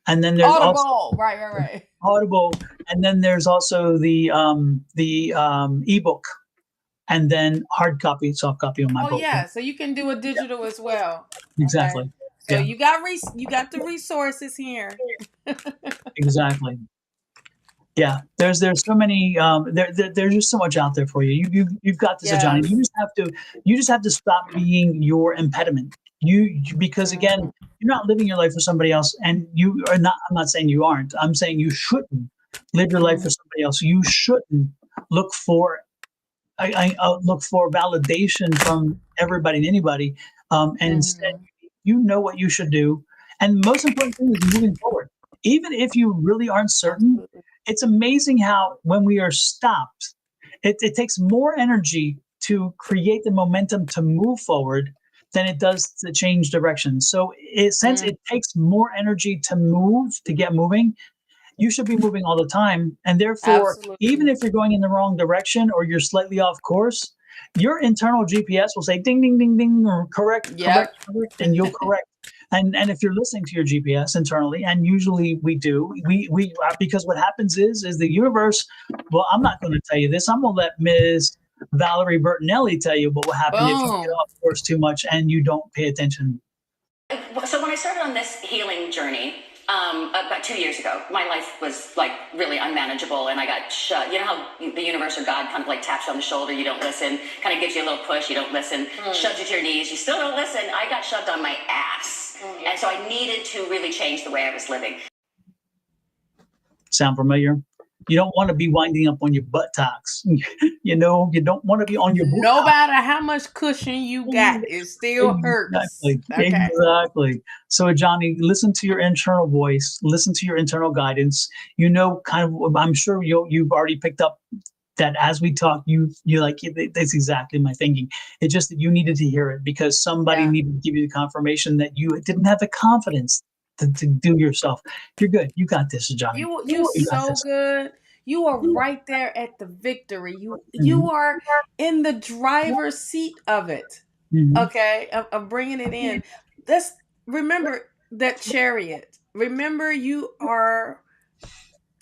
And then there's also audible, right. Audible, and then there's also the ebook, and then hard copy, soft copy on my Oh book. yeah, so you can do a digital as well. Okay, Exactly. So you got the resources here. Exactly. Yeah, there's so many there's just so much out there for you. You've got this, Johnny. Yes. You just have to stop being your impediment. Because again, you're not living your life for somebody else, and you are not. I'm not saying you aren't. I'm saying you shouldn't live your life for somebody else. You shouldn't look for look for validation from everybody and anybody, and instead, you know what you should do. And the most important thing is moving forward. Even if you really aren't certain, Absolutely. it's amazing how when we are stopped, it takes more energy to create the momentum to move forward than it does to change direction. So since it takes more energy to move, to get moving, you should be moving all the time. And therefore, even Absolutely. if you're going in the wrong direction or you're slightly off course, your internal GPS will say ding, ding, ding, ding, or correct, correct, Yep. correct, and you'll correct. And if you're listening to your GPS internally, and usually we do, we because what happens is the universe. Well, I'm not going to tell you this. I'm going to let Ms. Valerie Bertinelli tell you what will happen if you get Boom. off course too much and you don't pay attention. So when I started on this healing journey about 2 years ago, my life was like really unmanageable, and I got shut. You know how the universe or God kind of like taps you on the shoulder, you don't listen, kind of gives you a little push, you don't listen, shoves you to your knees, you still don't listen. I got shoved on my ass, and so I needed to really change the way I was living. Sound familiar? You don't want to be winding up on your buttocks. You know, you don't want to be on your No buttocks. matter how much cushion you got, it still hurts. Exactly. Okay. Exactly. So, Johnny, listen to your internal voice. Listen to your internal guidance. You know, kind of. I'm sure you've already picked up that as we talk, you like that's exactly my thinking. It's just that you needed to hear it because somebody Yeah. needed to give you the confirmation that you didn't have the confidence to do yourself. You're good. You got this, Johnny. You You got so this. good. You are right there at the victory. Mhm. You are in the driver's seat of it. Mhm. Okay, of bringing it in. Let's remember that chariot. Remember, you are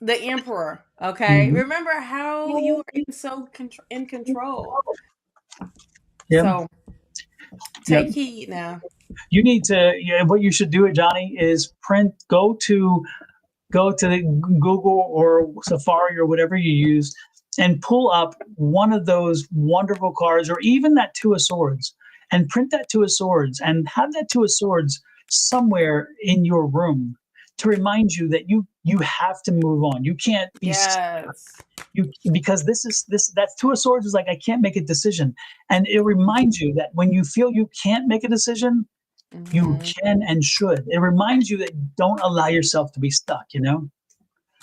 the emperor. Okay, Mhm. remember how you are in control. Yeah. So Yeah. take heed now. You need to. Yeah, what you should do, Johnny, is go to the Google or Safari or whatever you use and pull up one of those wonderful cards or even that Two of Swords and print that Two of Swords and have that Two of Swords somewhere in your room to remind you that you have to move on. You can't be Yes. you because this that Two of Swords is like I can't make a decision. And it reminds you that when you feel you can't make a decision, you Mm-hmm. can and should. It reminds you that don't allow yourself to be stuck, you know?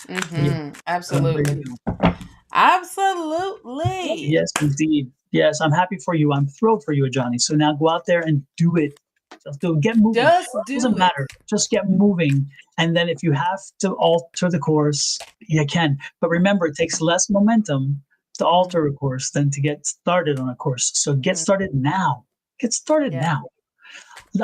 Yeah. Mm-hmm. So there Absolutely. you go. Absolutely. Yes, indeed. Yes, I'm happy for you. I'm thrilled for you, Johnny. So now go out there and do it. Just do it. Get moving. Just It do doesn't it. matter. Just get moving. And then if you have to alter the course, you can. But remember, it takes less momentum to alter a course than to get started on a course. So get Mhm. started now. Get started Yeah. now.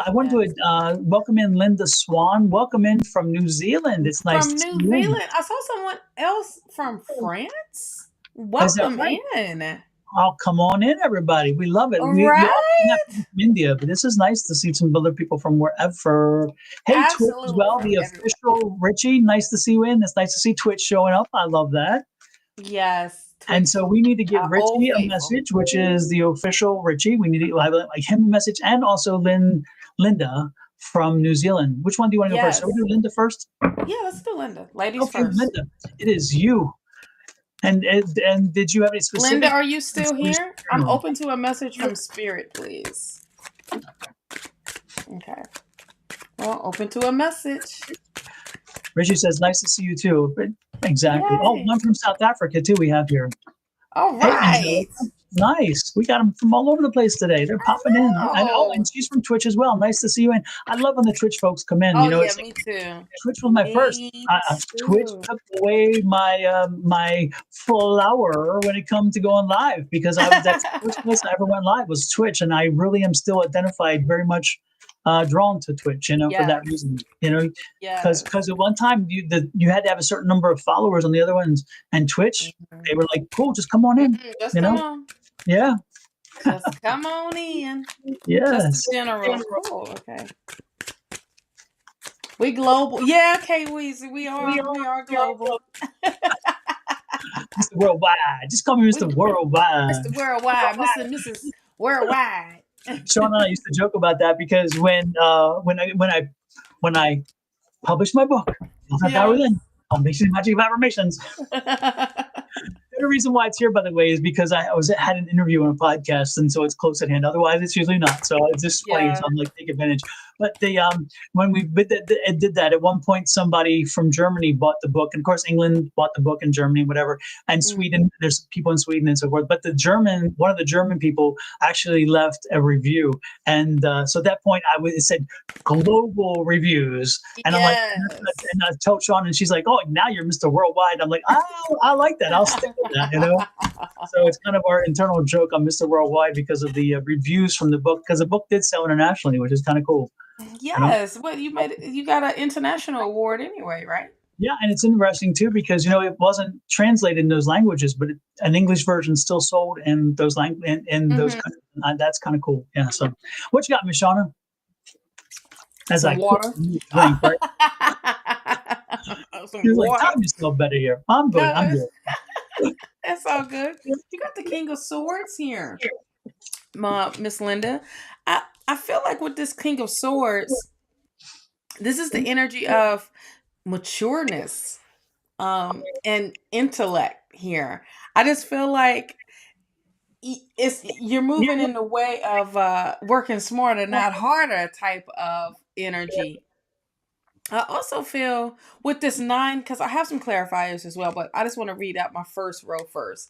I want Yes. to welcome in Linda Swan. Welcome in from New Zealand. It's nice From to see New you in. Zealand. I saw someone else from France. Is that Welcome right? in. Oh, come on in, everybody. We love it. All We often have right. people from India, but this is nice to see some other people from wherever. Hey, Twitch as Absolutely well, from the everywhere. official Richie. Nice to see you in. It's nice to see Twitch showing up. I love that. Yes. And Twitch, so we need to give our old Richie a faithful. message, which is the official Richie. We need to have like him a message, and also Linda from New Zealand. Which one do you want to go first? So we Yes. do Linda first. Yeah, let's do Linda. Ladies Okay, first. Linda, it is you. And did you have any Linda, specific? are you still here? I'm open to a message from Spirit, please. Okay. Well, open to a message. Richie says, "Nice to see you too." Exactly. Oh, Yay. one from South Africa too. We have here. All Hey, right. Angelica. Nice. We got them from all over the place today. They're popping in. And Oh. she's from Twitch as well. Nice to see you. And I love when the Twitch folks come in. Oh You know, yeah, it's like me too. Twitch was my first. Me Twitch too. took away my flower when it comes to going live because that's the first place I ever went live was Twitch, and I really am still identified very much drawn to Twitch. You know, for that Yes. reason. You know, Yes. because at one time you had to have a certain number of followers on the other ones, and Twitch they were like, "Cool, just come on in." Just You come know, on. yeah, Just come on in. Just a yes. general. Cool. Okay. We global. Yeah, okay, we are global. Mr. Worldwide. Just call me We Mr. Worldwide. Mr. Worldwide, Mr. and Mrs. Worldwide. Sean and I used to joke about that because when I published my book, Power Yes. Within, Unleashing the Magic of Affirmations. The reason why it's here, by the way, is because I had an interview on a podcast, and so it's close at hand. Otherwise, it's usually not. So it's just funny. Yeah. So I'm like, take advantage. But when we did that, at one point, somebody from Germany bought the book, and of course, England bought the book, and Germany, whatever, and Sweden. There's people in Sweden and so forth. But one of the German people actually left a review, and so at that point, it said global reviews, and I'm like, and I told Sean, and she's like, oh, now you're Mr. Worldwide. I'm like, oh, I like that. I'll stick with that, So it's kind of our internal joke on Mr. Worldwide because of the reviews from the book, because the book did sell internationally, which is kind of cool. Yes. Well, you got an international award anyway, right? Yeah, and it's interesting too because it wasn't translated in those languages, but an English version still sold in those those countries. That's kind of cool. Yeah. So, what you got, Miss Shawna? As Some water. Drink, right? Some You're water. like, time yourself better here. I'm good. No, I'm good. That's all good. You got the King of Swords here, Miss Linda. I feel like with this King of Swords, this is the energy of matureness, and intellect here. I just feel like you're moving in the way of working smarter, not harder type of energy. I also feel with this 9, because I have some clarifiers as well, but I just want to read out my first row first.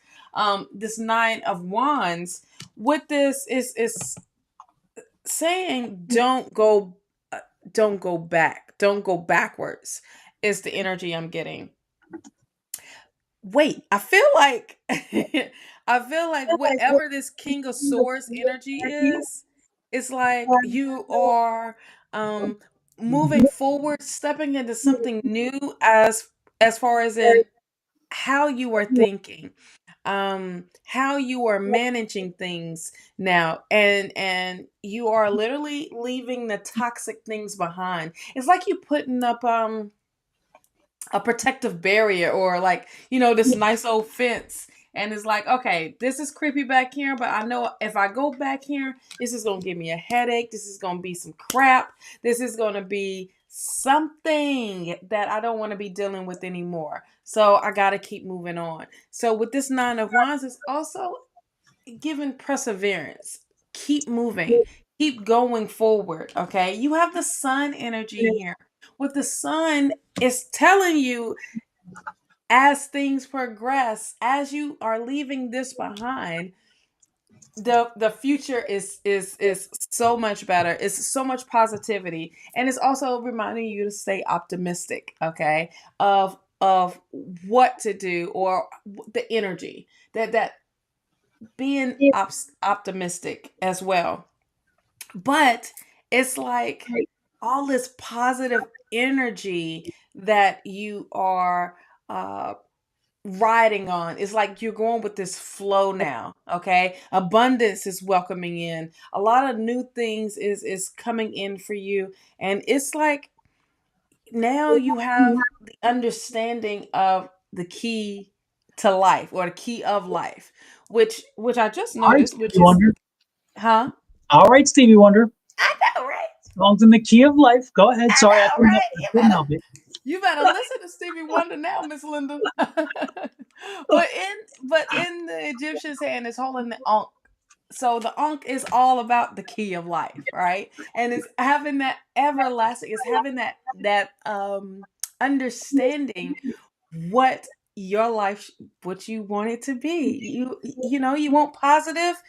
This 9 of Wands, with this is saying don't go back, don't go backwards, is the energy I'm getting. Wait, I feel like whatever this King of Swords energy is, it's like you are moving forward, stepping into something new as far as in how you are thinking, how you are managing things now, and you are literally leaving the toxic things behind. It's like you putting up a protective barrier, or like this nice old fence, and it's like, okay, this is creepy back here, but I know if I go back here, this is gonna give me a headache, this is gonna be some crap, this is gonna be something that I don't want to be dealing with anymore, so I gotta keep moving on. So with this 9 of Wands, it's also giving perseverance. Keep moving, keep going forward. Okay, you have the Sun energy here. With the Sun, it's telling you, as things progress, as you are leaving this behind, the future is so much better. It's so much positivity, and it's also reminding you to stay optimistic. Okay, of what to do, or the energy that being optimistic as well. But it's like all this positive energy that you are riding on. It's like you're going with this flow now. Okay, abundance is welcoming in. A lot of new things is coming in for you, and it's like now you have the understanding of the key to life, or the key of life, which I just All right, noticed, Stevie which is, Wonder. huh? All right, Stevie Wonder. I know, right? Songs in the key of life. Go ahead. Sorry, I I know, couldn't help right? it. I couldn't help it. You better listen to Stevie Wonder now, Miss Linda. but in the Egyptian's hand is holding the Ankh. So the Ankh is all about the key of life, right? And it's having that everlasting, it's having that understanding what your life, what you want it to be. You want positive,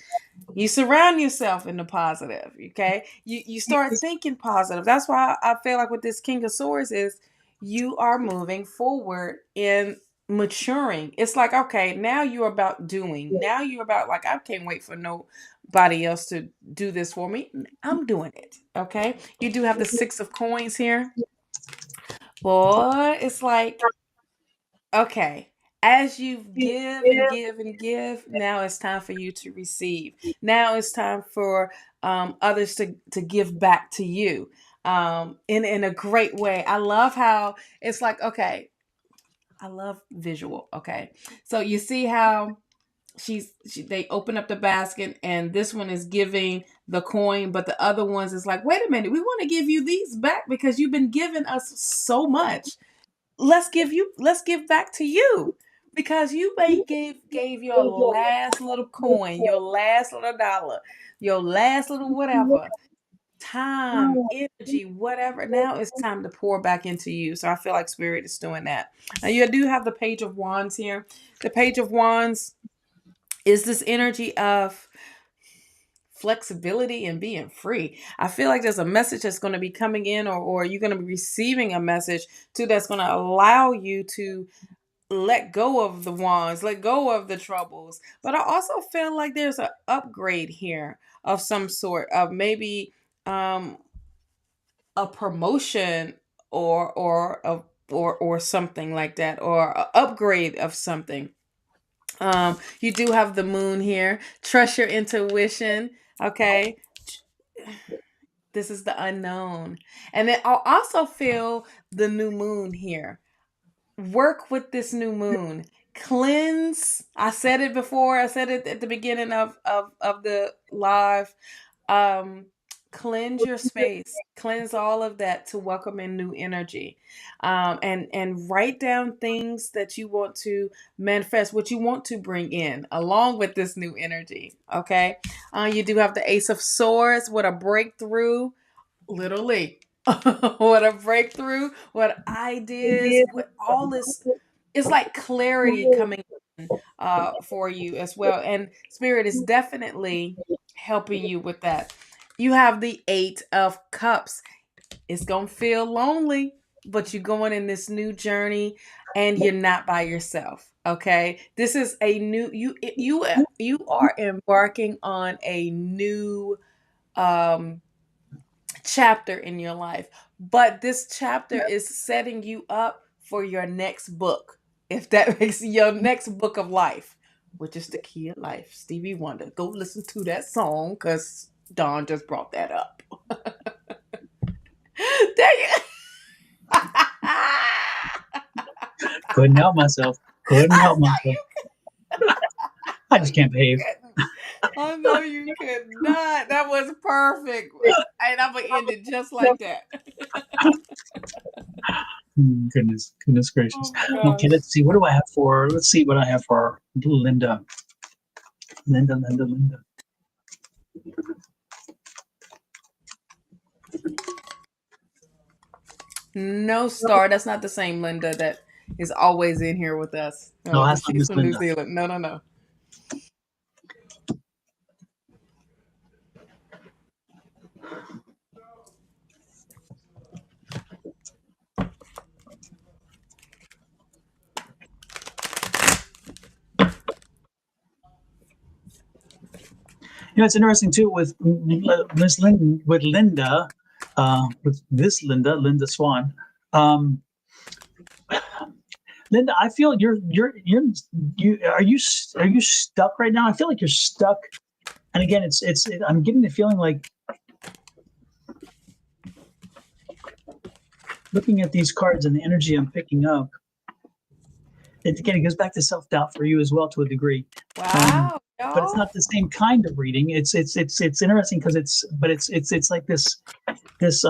you surround yourself in the positive. Okay, you start thinking positive. That's why I feel like with this King of Swords is you are moving forward in maturing. It's like, okay, now you're about doing. Now you're about, like, I can't wait for nobody else to do this for me. I'm doing it. Okay, you do have the 6 of Coins here. Boy, it's like, okay, as you give and give and give, now it's time for you to receive. Now it's time for others to give back to you. in a great way. I love how it's like, okay, I love visual. Okay. So you see how they open up the basket and this one is giving the coin, but the other ones is like, wait a minute, we want to give you these back because you've been giving us so much. Let's give back to you because you gave your last little coin, your last little dollar, your last little whatever, time, energy, whatever. Now it's time to pour back into you. So I feel like Spirit is doing that. Now you do have the Page of Wands here. The Page of Wands is this energy of flexibility and being free. I feel like there's a message that's going to be coming in, or you're going to be receiving a message too that's going to allow you to let go of the wands, let go of the troubles. But I also feel like there's an upgrade here of some sort, of maybe a promotion or something like that, or an upgrade of something. You do have the moon here. Trust your intuition. Okay. This is the unknown. And then I'll also feel the new moon here. Work with this new moon. Cleanse. I said it before. I said it at the beginning of the live. Cleanse your space. Cleanse all of that to welcome in new energy. And write down things that you want to manifest, what you want to bring in along with this new energy. Okay. You do have the Ace of Swords with a breakthrough. Literally. What a breakthrough, what ideas, what all this, it's like clarity coming in for you as well. And Spirit is definitely helping you with that. You have the Eight of Cups. It's gonna feel lonely, but you're going in this new journey and you're not by yourself. Okay, this is a new you are embarking on a new chapter in your life, but this chapter is setting you up for your next book, if that makes your next book of life, which is the key of life. Stevie Wonder, go listen to that song because Don just brought that up. There you Couldn't help myself. I just can't behave. I know you could not. That was perfect. And I'm going to end it just like that. Goodness gracious. Oh, Okay, let's see. What do I have for? Let's see what I have for Linda. Linda. No, Star. That's not the same Linda that is always in here with us. No, that's not she's Miss from New Linda. Zealand. No. You know, it's interesting too with Miss Linda, with Linda, with this Linda Swan. Linda, I feel are you stuck right now? I feel like you're stuck. And again, I'm getting the feeling like, looking at these cards and the energy I'm picking up, it goes back to self-doubt for you as well to a degree. Wow. But it's not the same kind of reading. It's interesting because it's like this it's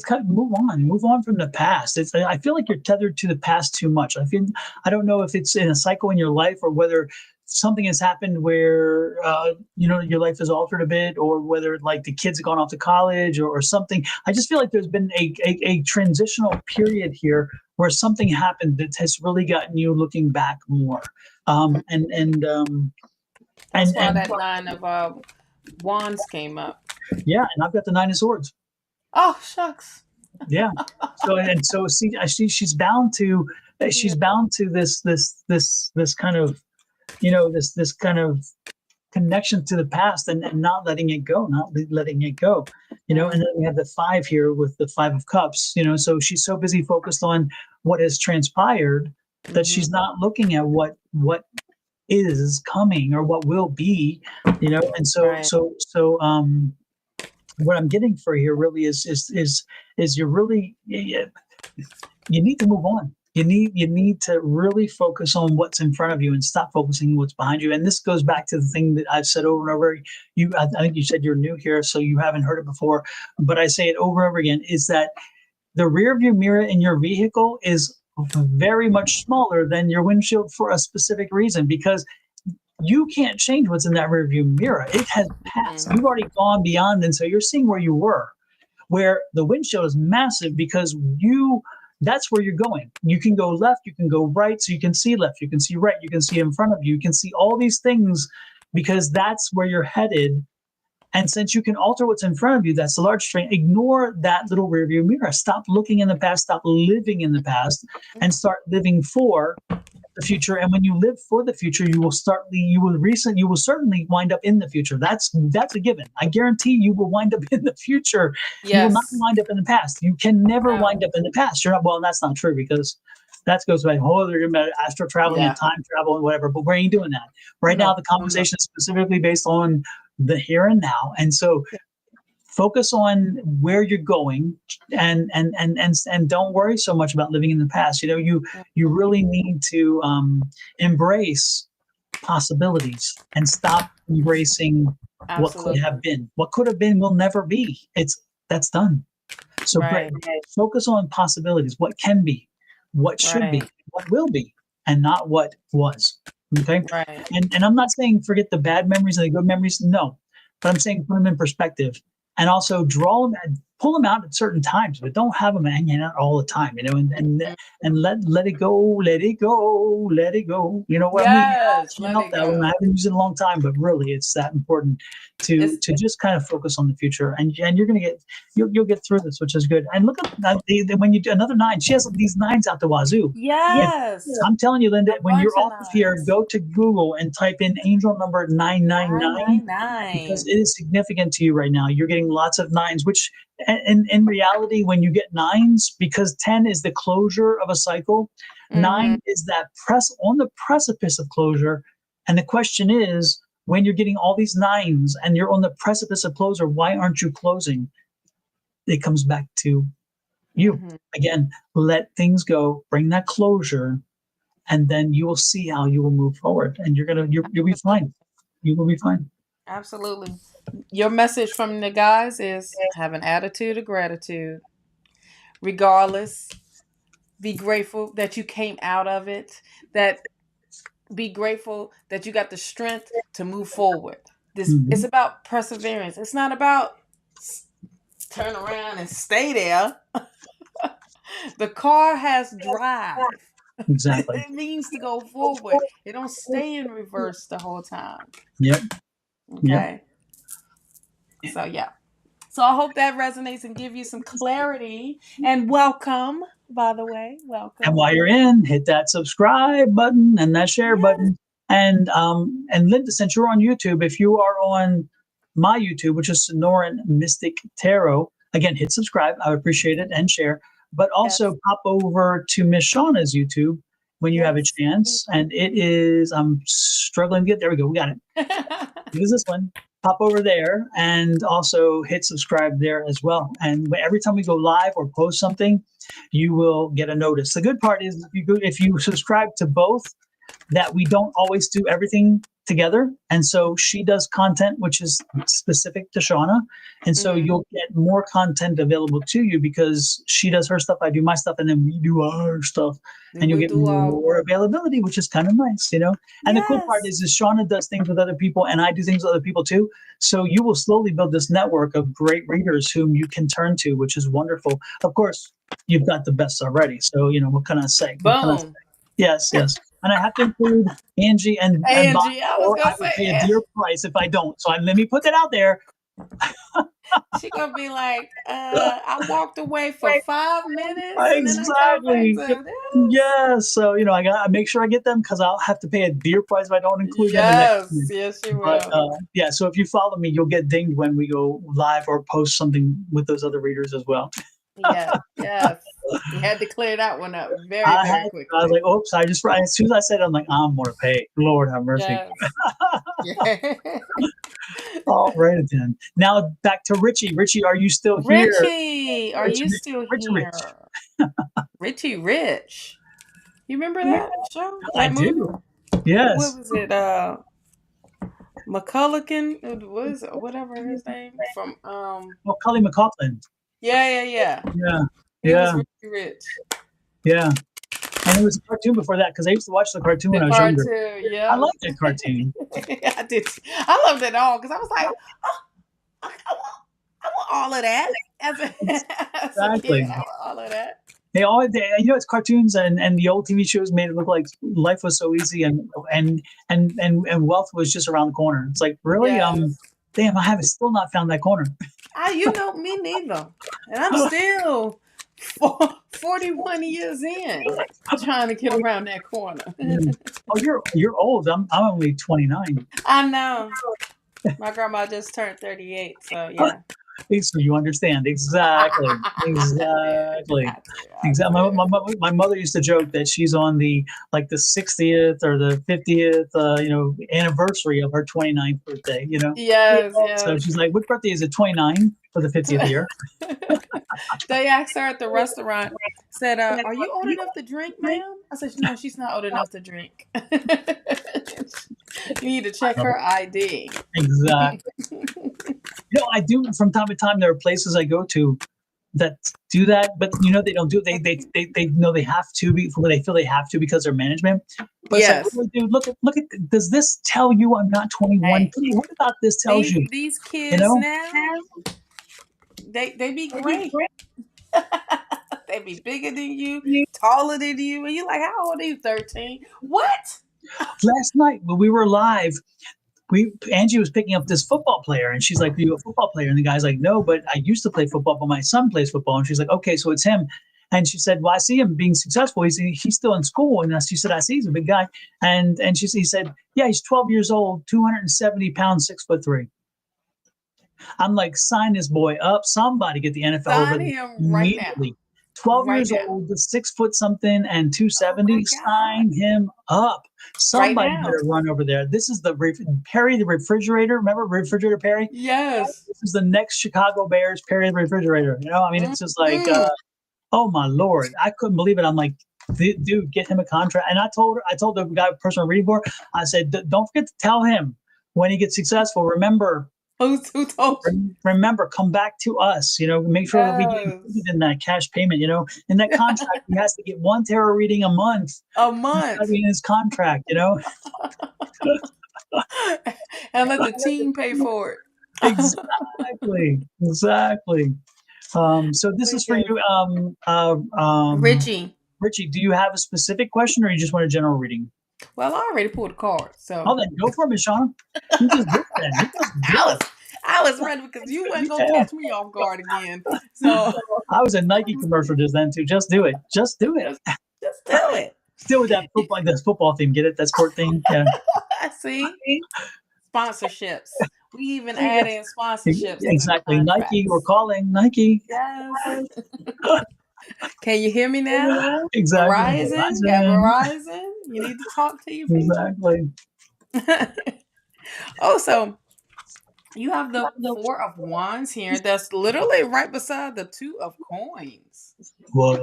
kind of move on from the past. I feel like you're tethered to the past too much. I don't know if it's in a cycle in your life or whether something has happened where your life is altered a bit, or whether like the kids have gone off to college or something. I just feel like there's been a transitional period here where something happened that has really gotten you looking back more. That's why that Nine of Wands came up. Yeah, and I've got the Nine of Swords. Oh shucks. Yeah. So see, she's bound to this kind of this kind of connection to the past and not letting it go. And then we have the Five here with the Five of Cups. So she's so busy focused on what has transpired that she's not looking at what is coming or what will be, and so Right. what I'm getting for here really is you're really you need to move on. You need to really focus on what's in front of you and stop focusing on what's behind you. And this goes back to the thing that I've said over and over. I think you said you're new here, so you haven't heard it before, but I say it over and over again, is that the rear view mirror in your vehicle is very much smaller than your windshield for a specific reason, because you can't change what's in that rear view mirror. It has passed. You've already gone beyond, and so you're seeing where you were. Where the windshield is massive because that's where you're going. You can go left, you can go right, so you can see left, you can see right, you can see in front of you, you can see all these things because that's where you're headed. And since you can alter what's in front of you, that's the large strength. Ignore that little rearview mirror. Stop looking in the past, stop living in the past, and start living for the future. And when you live for the future, you will certainly wind up in the future. That's a given. I guarantee you will wind up in the future. Yes. You will not wind up in the past. You can never wind up in the past. You're not. Well, that's not true, because that goes by whole other astral traveling and time travel and whatever. But where are you doing that? Right now, the conversation is specifically based on the here and now. And so focus on where you're going, and don't worry so much about living in the past. You really need to embrace possibilities and stop embracing what could have been. What could have been will never be. That's done. So focus on possibilities, what can be, what should be, what will be, and not what was. Okay. Right. And I'm not saying forget the bad memories and the good memories. No, but I'm saying put them in perspective. And also draw them and pull them out at certain times, but don't have them hanging out all the time, and let it go, let it go, let it go. You know what I mean? I haven't used it in a long time, but really it's that important to just kind of focus on the future, and you're going to you'll get through this, which is good. And look at when you do another 9, she has these 9s out the wazoo. Yes. I'm telling you, Linda, when you're off of here, go to Google and type in angel number 999, because it is significant to you right now. You're getting lots of 9s, which in reality, when you get 9s, because 10 is the closure of a cycle, 9 is that on the precipice of closure. And the question is, when you're getting all these 9s and you're on the precipice of closure, why aren't you closing? It comes back to you. Again, let things go, bring that closure, and then you will see how you will move forward, and you'll be fine. You will be fine. Absolutely. Your message from the guys is have an attitude of gratitude. Regardless, be grateful that you came out of it. Be grateful that you got the strength to move forward. It's about perseverance. It's not about turn around and stay there. The car has drive. Exactly. It needs to go forward. It don't stay in reverse the whole time. Yep. Okay. Yep. So yeah. So I hope that resonates and give you some clarity. And welcome, by the way. Welcome. And while you're in, hit that subscribe button and that share button. And Linda, since you're on YouTube, if you are on my YouTube, which is Sonoran Mystic Tarot, again, hit subscribe. I would appreciate it, and share. But also pop over to Miss Shawna's YouTube when you have a chance. And it is, I'm struggling to get, there we go, we got it. It is this one. Pop over there and also hit subscribe there as well. And every time we go live or post something, you will get a notice. The good part is if you subscribe to both, that we don't always do everything together. And so she does content which is specific to Shawna. And so you'll get more content available to you because she does her stuff, I do my stuff, and then we do our stuff. And you'll get more availability, which is kind of nice, And the cool part is Shawna does things with other people and I do things with other people too. So you will slowly build this network of great readers whom you can turn to, which is wonderful. Of course, you've got the best already. So, what can I say? Boom. Yes. And I have to include Angie and Bob, I was going to say pay a dear price if I don't. So let me put that out there. She's going to be like, I walked away for 5 minutes. Exactly. Yes. So, I got to make sure I get them because I'll have to pay a dear price if I don't include them. Yes, you will. But, so if you follow me, you'll get dinged when we go live or post something with those other readers as well. Yes. You had to clear that one up very, I very had, I was quickly. like, oops, as soon as I said it, I'm like, I'm going to pay. Lord have mercy. Yes. Yeah. All right, then. Now back to Richie. Richie, are you still here? Richie, are Richie, you still Richie, Rich. here? Richie Rich. You remember that show? I That movie? do. What Yes. was it? McCullough, what is it, whatever his name from Well, Cully McLaughlin. yeah. Yeah. He was Yeah. Richie Rich. Yeah. And it was a cartoon before that because I used to watch the cartoon The when I was younger. cartoon, I yeah. liked that cartoon. I did. I loved it all because I was like, oh, I want all of that as as a kid. Exactly. I want all of that. It's cartoons and the old TV shows made it look like life was so easy and wealth was just around the corner. It's like, really? Yes. Damn, I haven't still not found that corner. Me neither. And I'm still 41 years in trying to get around that corner. Oh, you're old. I'm only 29. I know. My grandma just turned 38, so yeah. So you understand exactly. I Exactly. do. My mother used to joke that she's on the 60th or the 50th anniversary of her 29th birthday. Yes, So yes. she's like, "What birthday is it? 29 for the 50th year?" They asked her at the restaurant, said, "Are you old enough to drink, ma'am?" I said, "No, she's not old enough to drink. You need to check her ID." Exactly. I do from time to time. There are places I go to that do that, but they don't do it. They know they have to they feel they have to because they're management. But it's like, Yes. really, dude, look at. Does this tell you I'm not 21? Hey, What about this tells you? these You kids know? now, they be great. They be bigger than you, taller than you, and you're like, how old are you? 13? What? Last night when we were live, Angie was picking up this football player, and she's like, "Are you a football player?" And the guy's like, "No, but I used to play football, but my son plays football." And she's like, "Okay, so it's him." And she said, "Well, I see him being successful. He's still in school." And she said, "I see he's a big guy." And he said, "Yeah, he's 12 years old, 270 pounds, 6'3". I'm like, sign this boy up. Somebody get the NFL over Sign there him right now. immediately. 12 Right years now. old, 6 foot something, and Oh 270. my God. Sign him up. Right Somebody now. better run over there. This is the Perry the refrigerator. Remember Refrigerator Perry? Yes. This is the next Chicago Bears Perry the refrigerator. I mean, it's just like, Mm. oh my Lord, I couldn't believe it. I'm like, dude, get him a contract. And I told the person I'm reading for, I said, don't forget to tell him when he gets successful. Remember, Who told you? remember, come back to us. Make sure that we get included in that cash payment. In that contract, he has to get one tarot reading a month. A That's month. gotta be in his contract. And let the team pay for it. Exactly. So this is for you, Richie. Richie. Do you have a specific question, or you just want a general reading? Well, I already pulled a card, so. Oh, then go for it, Miss Shawna. You just do it then. You just do it. I was ready because you wasn't gonna catch me off guard again. So I was a Nike commercial just then too. Just do it. Just do it. just do it. Still with that football theme. Get it? That sport theme. Yeah. See? Sponsorships. We even add in sponsorships. Exactly. Nike, we're calling Nike. Yes. Can you hear me now? Exactly. Verizon. Got Verizon. You need to talk to your people. Exactly. So you have the Four of Wands here. That's literally right beside the Two of Coins. What?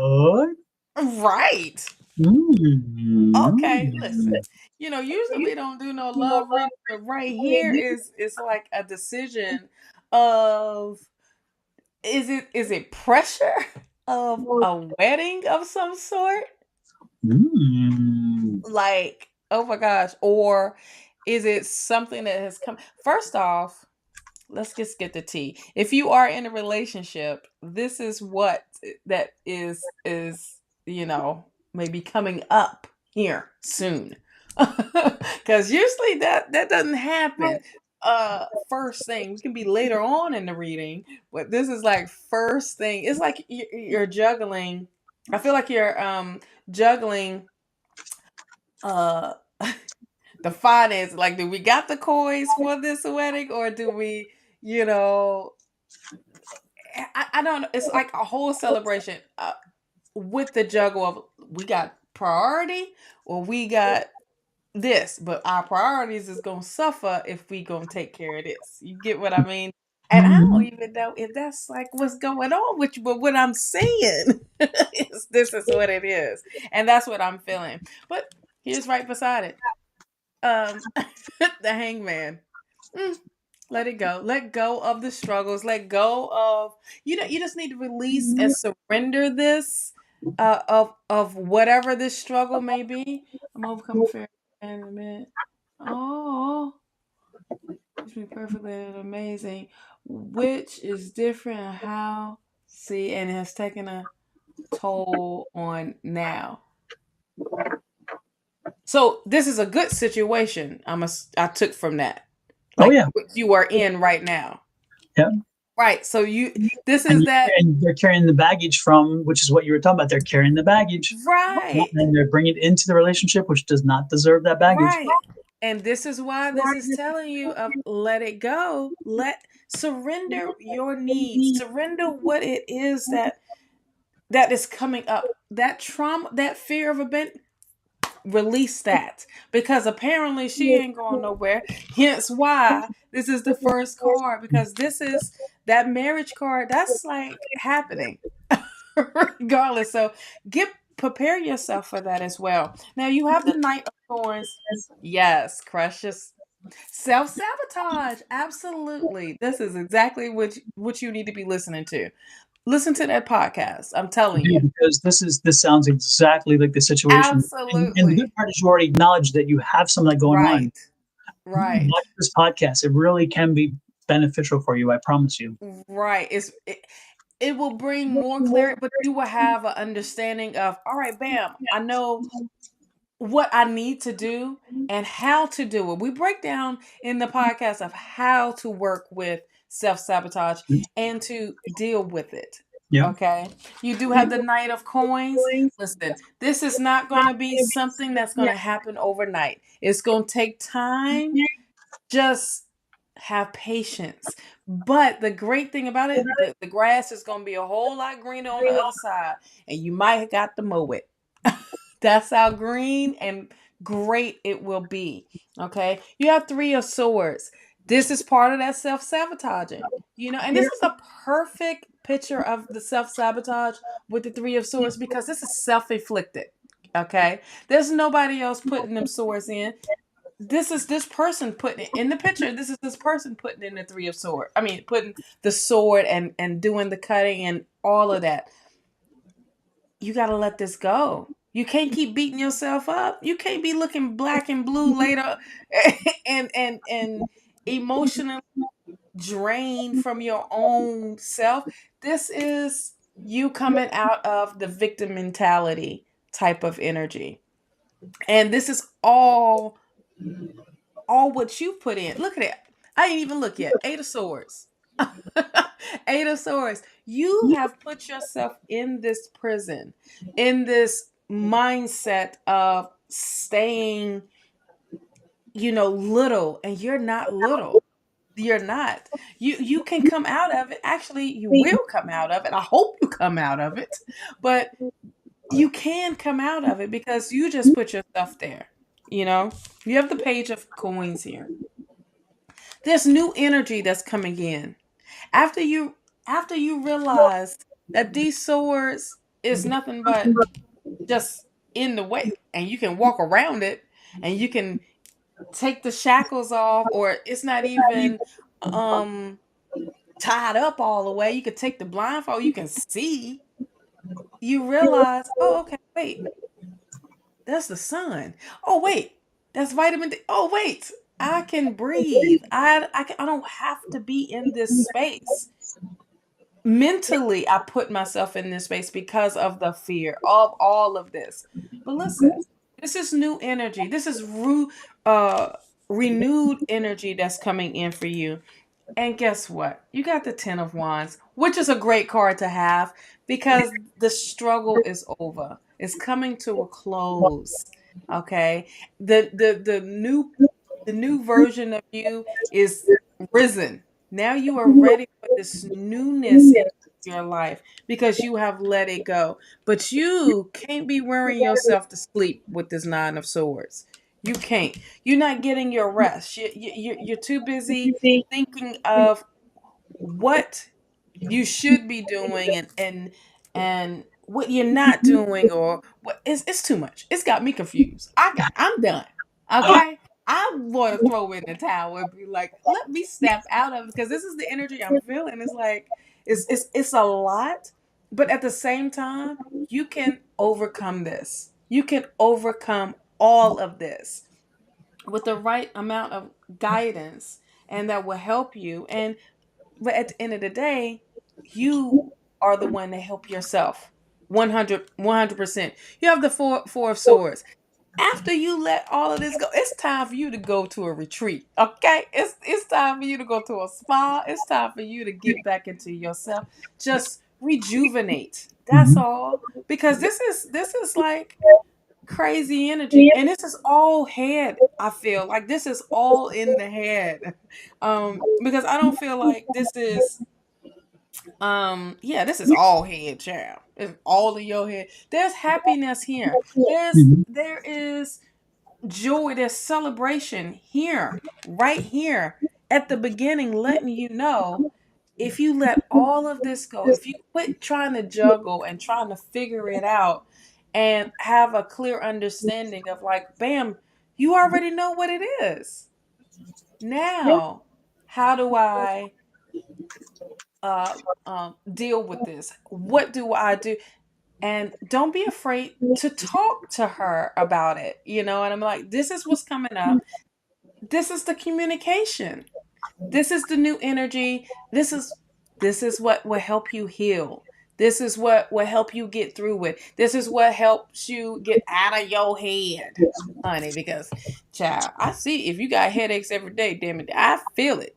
Right. Okay, listen. Usually we don't do no love reading, but right here is like a decision of is it pressure of a wedding of some sort? Like, oh my gosh, or is it something that has come? First off, let's just get the tea. If you are in a relationship, this is what that is maybe coming up here soon. Because usually that doesn't happen first thing. It can be later on in the reading, but this is like first thing. It's like you're juggling. I feel like you're juggling the finance. Like, do we got the coins for this wedding, or do we, I don't know. It's like a whole celebration. with the juggle of we got priority or we got this, but our priorities is gonna suffer if we gonna take care of this. You get what I mean? And I don't even know if that's like what's going on with you, but what I'm saying is this is what it is, and that's what I'm feeling. But here's right beside it, the Hangman. Mm, let it go. Let go of the struggles. Let go of you just need to release and surrender this of whatever this struggle may be. I'm overcoming fear in a minute. Oh, it's been perfectly and amazing. Which is different and how see and it has taken a toll on now. So this is a good situation. I took from that. Oh Like yeah, what you are in right now. yeah. Right. So this is that. And they're carrying the baggage from, which is what you were talking about. They're carrying the baggage, Right. and they're bringing it into the relationship, which does not deserve that baggage. Right. And this is why this is telling you of let it go. Surrender your needs. Surrender what it is that is coming up. That trauma, that fear of event, release that. Because apparently she ain't going nowhere. Hence why this is the first card. Because this is that marriage card. That's like happening. Regardless. So prepare yourself for that as well. Now you have the Knight of Thorns. Yes, precious. Self-sabotage. Absolutely. This is exactly what you need to be listening to. Listen to that podcast. I'm telling Yeah, you. because this sounds exactly like the situation. And the Absolutely. good part is you already acknowledge that you have some of that going on. Right. Right. Watch this podcast. It really can be beneficial for you. I promise you. Right. It will bring more clarity, but you will have an understanding of, all right, bam, I know what I need to do and how to do it. We break down in the podcast of how to work with self-sabotage and to deal with it. Yeah. Okay. You do have the Knight of Coins. Listen, this is not going to be something that's going to happen overnight. It's going to take time. Just have patience. But the great thing about it, the grass is going to be a whole lot greener on the other side, and you might have got to mow it. That's how green and great it will be. Okay. You have Three of Swords. This is part of that self-sabotaging. And this is a perfect picture of the self-sabotage with the Three of Swords because this is self-inflicted. Okay. There's nobody else putting them swords in. This is this person putting it in the picture. This is this person putting in the Three of Swords. I mean, putting the sword and doing the cutting and all of that. You got to let this go. You can't keep beating yourself up. You can't be looking black and blue later and emotionally drained from your own self. This is you coming out of the victim mentality type of energy. And this is all what you put in. Look at it. I ain't even look yet. Eight of Swords. Eight of Swords. You have put yourself in this prison, in this mindset of staying, little, and you're not little. You're not. You can come out of it. Actually, you will come out of it. I hope you come out of it. But you can come out of it because you just put yourself there. You have the Page of Coins here. There's new energy that's coming in. After you realize that these swords is nothing but just in the way and you can walk around it and you can take the shackles off, or it's not even tied up all the way. You can take the blindfold, you can see. You realize, oh, okay, wait, that's the sun. Oh, wait, that's vitamin D. Oh, wait, I can breathe. I don't have to be in this space. Mentally, I put myself in this space because of the fear of all of this. But listen, this is new energy. This is renewed energy that's coming in for you. And guess what? You got the Ten of Wands, which is a great card to have because the struggle is over. It's coming to a close. Okay. The new version of you is risen. Now you are ready for this newness in your life because you have let it go. But you can't be wearing yourself to sleep with this Nine of Swords. You can't. You're not getting your rest. You're too busy thinking of what you should be doing and what you're not doing, or what it's too much. It's got me confused. I'm done. Okay. I'm going to throw in the towel and be like, let me step out of it, because this is the energy I'm feeling. It's like it's a lot, but at the same time, you can overcome this. You can overcome all of this with the right amount of guidance, and that will help you. And but at the end of the day, you are the one to help yourself. 100%. You have the four of swords. After you let all of this go, it's time for you to go to a retreat. Okay? It's time for you to go to a spa. It's time for you to get back into yourself. Just rejuvenate. That's Mhm. all. Because this is like crazy energy, and this is all head. I feel like this is all in the head. Because I don't feel like this is yeah, this is all head, child. It's all in your head. There's happiness here. Mhm. There is joy, there's celebration here, right here at the beginning, letting you know, if you let all of this go, if you quit trying to juggle and trying to figure it out and have a clear understanding of, like, bam, you already know what it is. Now, how do I deal with this? What do I do? And don't be afraid to talk to her about it. And I'm like, this is what's coming up. This is the communication. This is the new energy. This is what will help you heal. This is what will help you get through it. This is what helps you get out of your head, honey. Because, child, I see if you got headaches every day, damn it, I feel it.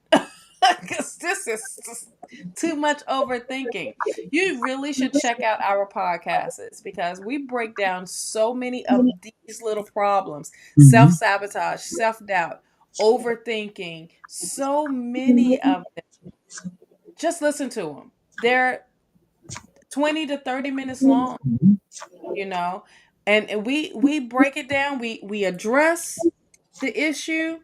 Because this is just too much overthinking. You really should check out our podcasts, because we break down so many of these little problems: self Mhm. sabotage, self doubt, overthinking, so many of them. Just listen to them. They're 20 to 30 minutes long, Mhm. you know, and we break it down. We address the issue,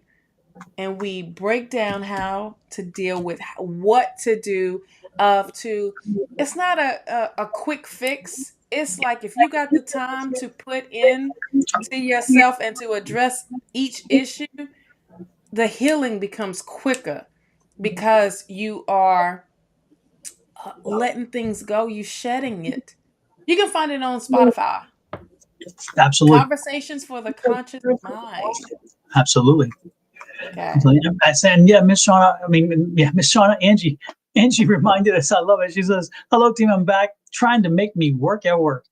and we break down how to deal with what to do. It's not a quick fix. It's like, if you got the time to put in to yourself and to address each issue, the healing becomes quicker, because you are letting things go, you shedding it. You can find it on Spotify. Absolutely. Conversations for the Conscious Mind. Absolutely. Okay. So, yeah, I said, yeah, Miss Shauna, Miss Shauna, Angie reminded us. I love it. She says, hello, team. I'm back, trying to make me work at work.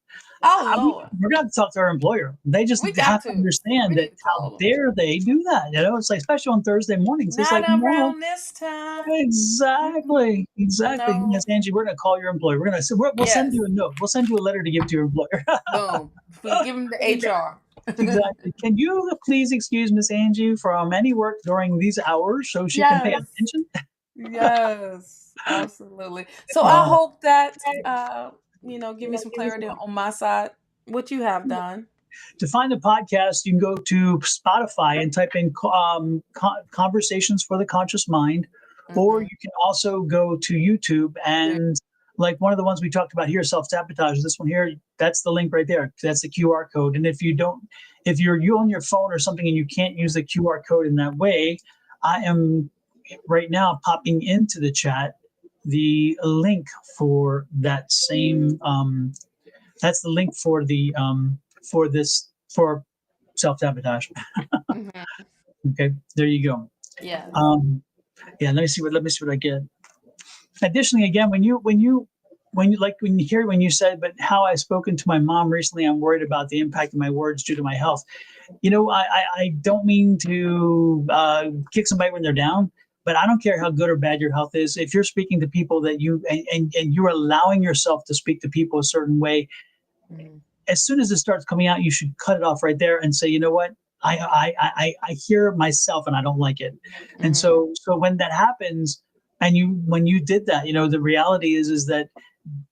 Oh, Lord. We're going to talk to our employer. They just We have got to to. We understand that, need to how call them. dare they do that? It's like, especially on Thursday mornings. It's Not like, no, around this time. exactly. Exactly. No. Yes, Angie, we're going to call your employer. We're going to, we'll send Yes. you a note. We'll send you a letter to give to your employer. Boom. We give them the HR. Exactly. Can you please excuse Miss Angie from any work during these hours so she can pay Yes. attention? Yes. Absolutely. So I Uh, hope that give you some clarity on my side. What you have done. to find the podcast, you can go to Spotify and type in Conversations for the Conscious Mind, or Mm-hmm. you can also go to YouTube and, like one of the ones we talked about here, self sabotage. This one here, that's the link right there. That's the QR code. And if you on your phone or something and you can't use the QR code in that way, I am right now popping into the chat the link for that same. That's the link for the for self sabotage. Mm-hmm. Okay, there you go. Yes. Um, yeah, let me see what I get. Additionally, again, when you said, but how I've spoken to my mom recently, I'm worried about the impact of my words due to my health. I don't mean to kick somebody when they're down, but I don't care how good or bad your health is. If you're speaking to people that and you're allowing yourself to speak to people a certain way, Mm-hmm. as soon as it starts coming out, you should cut it off right there and say, you know what? I hear myself and I don't like it. And Mm-hmm. so when that happens, and when you did that, the reality is that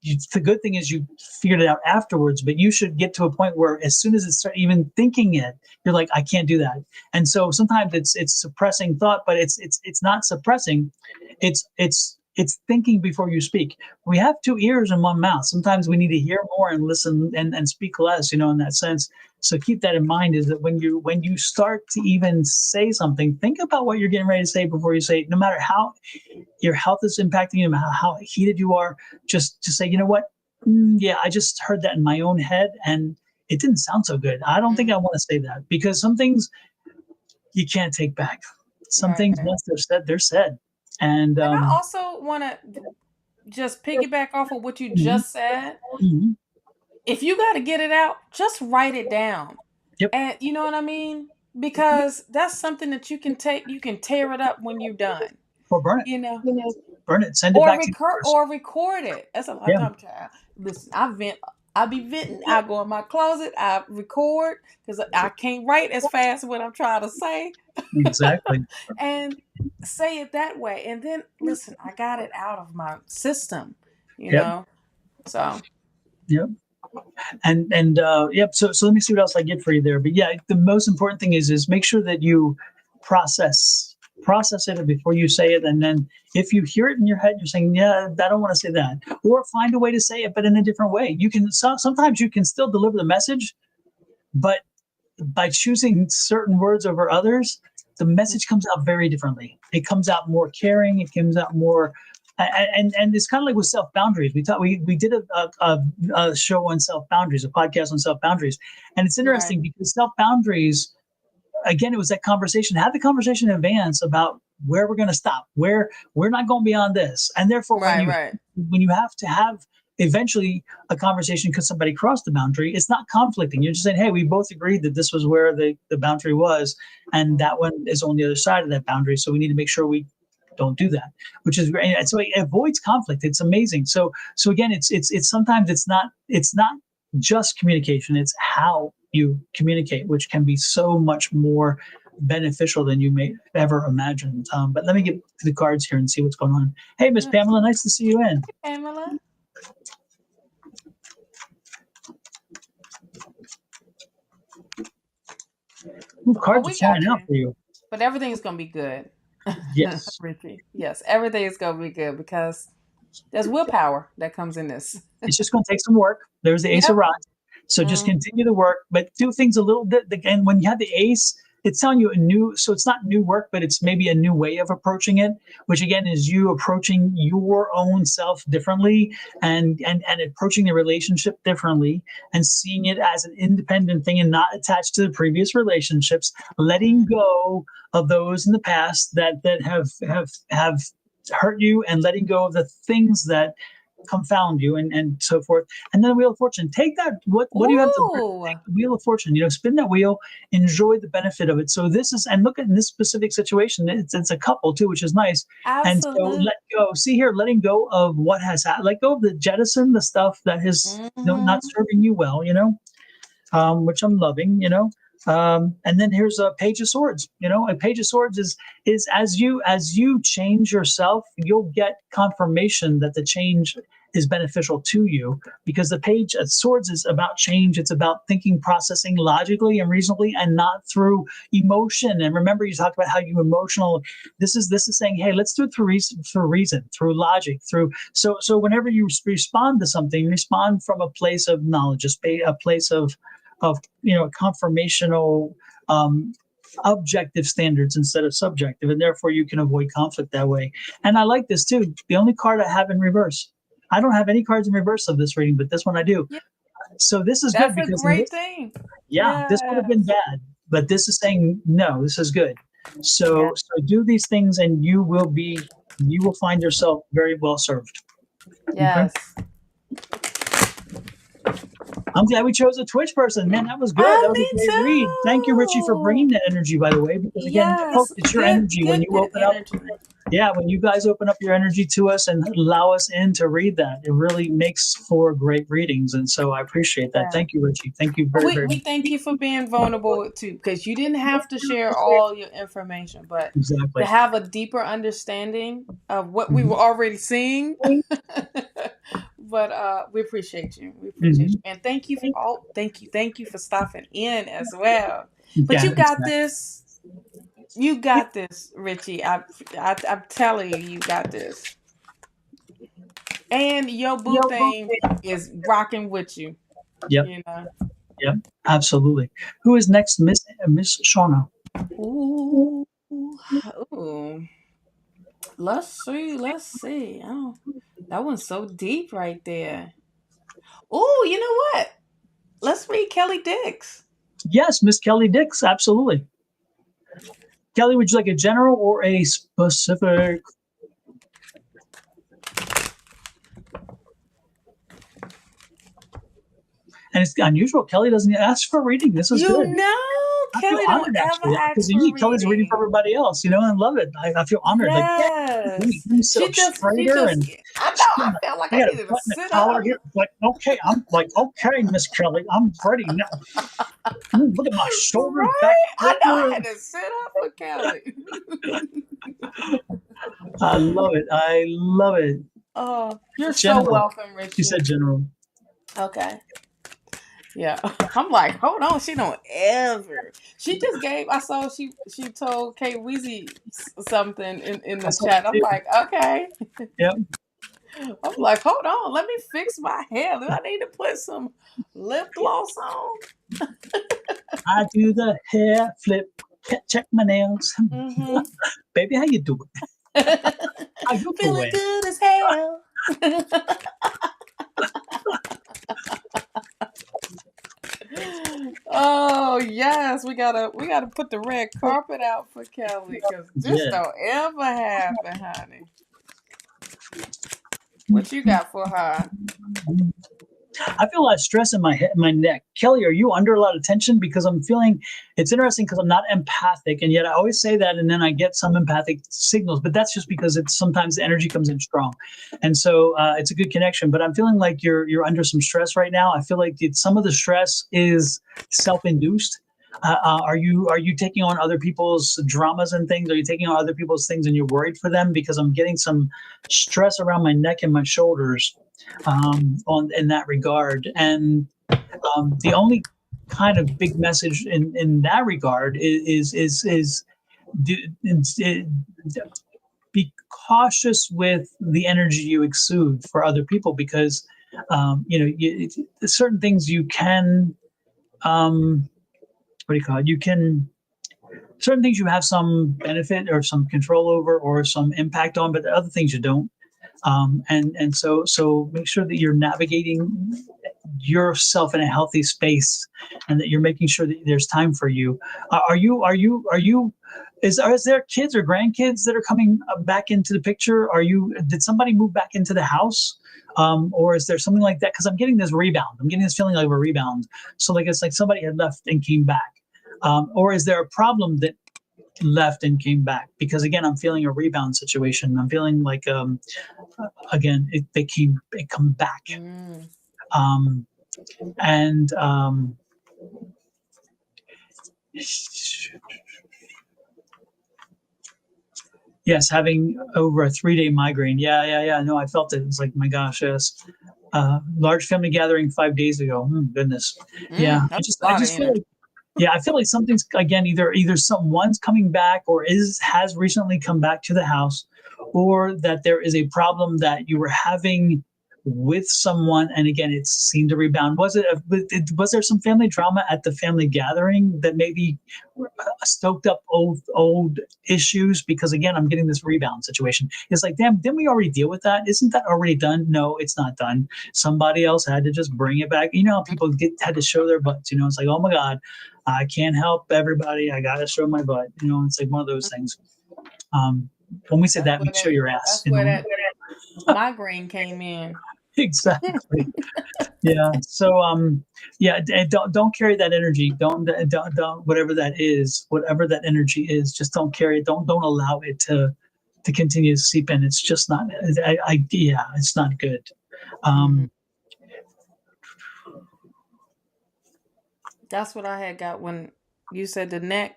the good thing is you figured it out afterwards, but you should get to a point where as soon as it start even thinking it, you're like, I can't do that. And so sometimes it's suppressing thought, but it's not suppressing. It's thinking before you speak. We have two ears and one mouth. Sometimes we need to hear more and listen and speak less, in that sense. So keep that in mind, is that when you start to even say something, think about what you're getting ready to say before you say it. No matter how your health is impacting you, no matter how heated you are, just say, you know what? Yeah, I just heard that in my own head and it didn't sound so good. I don't think I want to say that, because some things you can't take back. Some things, once they're said, they're said. And I also want to just piggyback off of what you just said. Mhm. If you got to get it out, just write it down. Yep. And you know what I mean? Because that's something that you can tear it up when you're done. Or burn it. You know, Burn it. Send it back to record it. That's a lot of time, child. Listen, I be venting. I go in my closet. I record because I can't write as fast as what I'm trying to say. Exactly. And say it that way. And then listen, I got it out of my system. You know, so. Yep. And yep. So let me see what else I get for you there. But yeah, the most important thing is make sure that you process it before you say it. And then if you hear it in your head, you're saying, yeah, I don't want to say that, or find a way to say it, but in a different way. You can sometimes you can still deliver the message, but by choosing certain words over others, the message comes out very differently. It comes out more caring. It comes out more. And it's kind of like with self boundaries. We did a show on self boundaries, a podcast on self boundaries, and it's interesting because self boundaries, again, it was that conversation. Have the conversation in advance about where we're going to stop, where we're not going beyond this, and therefore when you have to have eventually a conversation because somebody crossed the boundary, it's not conflicting. You're just saying, hey, we both agreed that this was where the boundary was, and that one is on the other side of that boundary. So we need to make sure we don't do that, which is great. And so it avoids conflict. It's amazing. So again, it's sometimes it's not just communication. It's how you communicate, which can be so much more beneficial than you may ever imagine. But let me get to the cards here and see what's going on. Hey, Miss Pamela, nice to see you in. Pamela. Cards are flying out for you. But everything's going to be good. Yes. Richie. Yes, everything is going to be good because there's willpower that comes in this. It's just going to take some work. There's the Ace of Rods. So just continue the work, but do things a little bit. And when you have the Ace, it's telling you so it's not new work, but it's maybe a new way of approaching it, which again is you approaching your own self differently and approaching the relationship differently and seeing it as an independent thing and not attached to the previous relationships, letting go of those in the past that have hurt you and letting go of the things that confound you and so forth. And then the Wheel of Fortune, take that. What do you have to take the Wheel of Fortune? Spin that wheel, enjoy the benefit of it. So this is, and look at in this specific situation, it's a couple too, which is nice. Absolutely. And so let go. See here, letting go of what has happened. Let go of the jettison, the stuff that is not serving you well, which I'm loving, and then here's a Page of Swords. A Page of Swords is as you change yourself, you'll get confirmation that the change is beneficial to you, because the Page of Swords is about change. It's about thinking, processing logically and reasonably, and not through emotion. And remember, you talked about how you emotional. This is saying, hey, let's do it through reason, through logic, through. So whenever you respond to something, respond from a place of knowledge, a place of confirmational objective standards instead of subjective, and therefore you can avoid conflict that way. And I like this too. The only card I have in reverse. I don't have any cards in reverse of this reading, but this one I do. Yeah. So this is good because that's a great thing. Yeah, this would have been bad, but this is saying no, this is good. So do these things, and you will find yourself very well served. Yes. Okay? I'm glad we chose a Twitch person. Man, that was good. That was a great read. Thank you, Richie, for bringing that energy, by the way, because again, folks, it's your energy when you open up. Yeah, when you guys open up your energy to us and allow us in to read that, it really makes for great readings. And so I appreciate that. Thank you, Richie. Thank you very much. We thank you for being vulnerable too, because you didn't have to share all your information, but to have a deeper understanding of what we were already seeing But we appreciate you. We appreciate you. And thank you for thank you for stopping in as well. But Yeah, you got this. You got this, Richie. I'm telling you, you got this. And your boo thing is rocking with you. Yep. You know. Yep. Absolutely. Who is next, Miss Shawna? Ooh. Ooh. Let's see. Let's see. Oh, that one's so deep right there. Oh, you know what? Let's read Kelly Dix. Yes, Miss Kelly Dix. Absolutely. Kelly, would you like a general or a specific? And it's unusual. Kelly doesn't ask for a reading. This is You good. know, I feel Kelly don't honored, ever actually, because ask for usually Kelly's reading reading. for everybody else, and I love it. I feel honored. Like, yeah, Yes. let me sit up She straighter, just, and I know, I felt like I I got a needed to button a sit collar up. here. Like, okay, I'm like, okay, Miss Kelly, I'm ready now. Look at my shoulders back Right? I know I there. had to sit up for Kelly. I love it. I love it. Oh, you're so General. welcome, She Richie. said general. Okay. Yeah. I'm like, hold on, she don't ever. She just gave I saw she told Kay Weezy something in I the saw chat. that I'm too. like, okay. Yep. I'm like, hold on, let me fix my hair. Do I need to put some lip gloss on? I do the hair flip, check my nails. Mm-hmm. Baby, how you doing? How you Feeling doing? good as hell. Oh yes, we gotta put the red carpet out for Kelly because this Yeah. don't ever happen, honey. What you got for her? I feel a lot of stress in my head, my neck. Kelly, are you under a lot of tension? Because I'm feeling it's interesting because I'm not empathic, and yet I always say that, and then I get some empathic signals. But that's just because it's sometimes the energy comes in strong, and so it's a good connection. But I'm feeling like you're under some stress right now. I feel like some of the stress is self-induced. Are you taking on other people's dramas and things? Are you taking on other people's things and you're worried for them? Because I'm getting some stress around my neck and my shoulders on in that regard. And the only kind of big message in that regard is do, be cautious with the energy you exude for other people because certain things you can what do you call it? You can certain things you have some benefit or some control over or some impact on, but other things you don't. And so make sure that you're navigating yourself in a healthy space, and that you're making sure that there's time for you. Is there kids or grandkids that are coming back into the picture? Did somebody move back into the house? Or is there something like that? Because I'm getting this rebound. I'm getting this feeling like a rebound. So like it's like somebody had left and came back. Or is there a problem that left and came back? Because again, I'm feeling a rebound situation. I'm feeling like again they come back. And yes, having over a 3-day migraine. Yeah. No, I felt it. It's like, my gosh, yes. Large family gathering 5 days ago. Goodness. Yeah. That's a I lot of just feel energy. like, yeah, I feel like something's again either someone's coming back or has recently come back to the house, or that there is a problem that you were having with someone, and again it seemed to rebound. Was there some family drama at the family gathering that maybe stoked up old issues? Because again, I'm getting this rebound situation. It's like, damn, didn't we already deal with that? Isn't that already done? No, it's not done. Somebody else had to just bring it back. You know how people had to show their butts. It's like, oh my god, I can't help everybody, I gotta show my butt. It's like one of those things. When we say That's that, we where show that your ass. that's where that migraine came in. Exactly. Yeah. So yeah, don't carry that energy. Don't whatever that energy is, just don't carry it. Don't allow it to continue to seep in. It's just not. Yeah, it's not good. That's what I had got when you said the neck.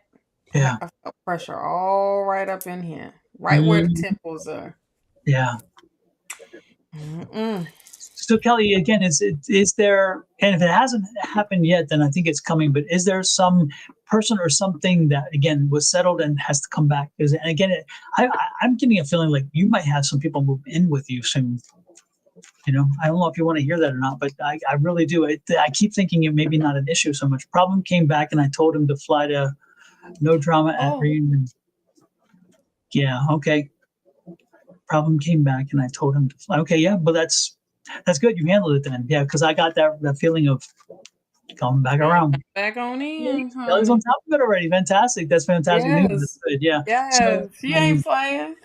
Yeah. I felt pressure all right up in here, right where the temples are. Yeah. So Kelly, again, is there, and if it hasn't happened yet, then I think it's coming. But is there some person or something that again was settled and has to come back? Because and again, I'm getting a feeling like you might have some people move in with you soon. I don't know if you want to hear that or not, but I really do. I keep thinking it may be not an issue so much. Problem came back, and I told him to fly to no drama at reunion. Yeah, okay. Problem came back, and I told him to fly. Okay, yeah, but that's good. You handled it then. Yeah, because I got that feeling of coming back around. Back on in, Kelly's on honey. top of it already. Fantastic. That's fantastic news. That's Yes. good. Yeah. So Yes. She ain't playing.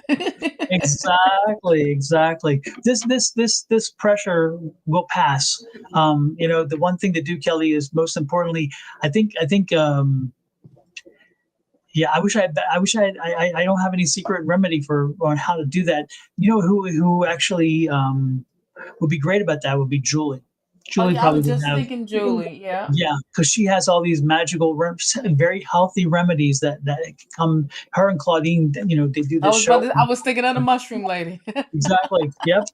exactly. This pressure will pass. The one thing to do, Kelly, is most importantly, I think. Yeah, I wish I don't have any secret remedy for on how to do that. Who actually would be great about that would be Julie. Oh, Julie yeah, I probably was would just have. thinking Julie. Yeah. Yeah, because she has all these magical, very healthy remedies that come. Her and Claudine, they do I this show. I was thinking of the mushroom lady. Exactly. Yep.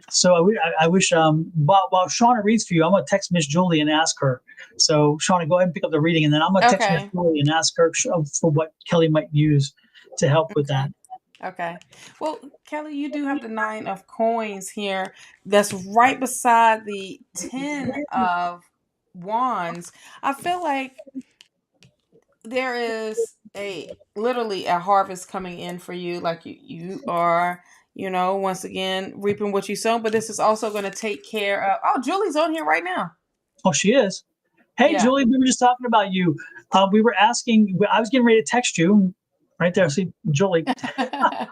So I wish. While Shawna reads for you, I'm gonna text Miss Julie and ask her. So Shawna, go ahead and pick up the reading, and then I'm gonna text Miss Okay. Julie and ask her for what Kelly might use to help with that. Okay. Well, Kelly, you do have the 9 of coins here. That's right beside the 10 of wands. I feel like there is literally a harvest coming in for you. Like you are, once again reaping what you sow. But this is also going to take care of. Oh, Julie's on here right now. Oh, she is. Hey, Yeah. Julie, we were just talking about you. We were asking. I was getting ready to text you. Right there, see, Julie. I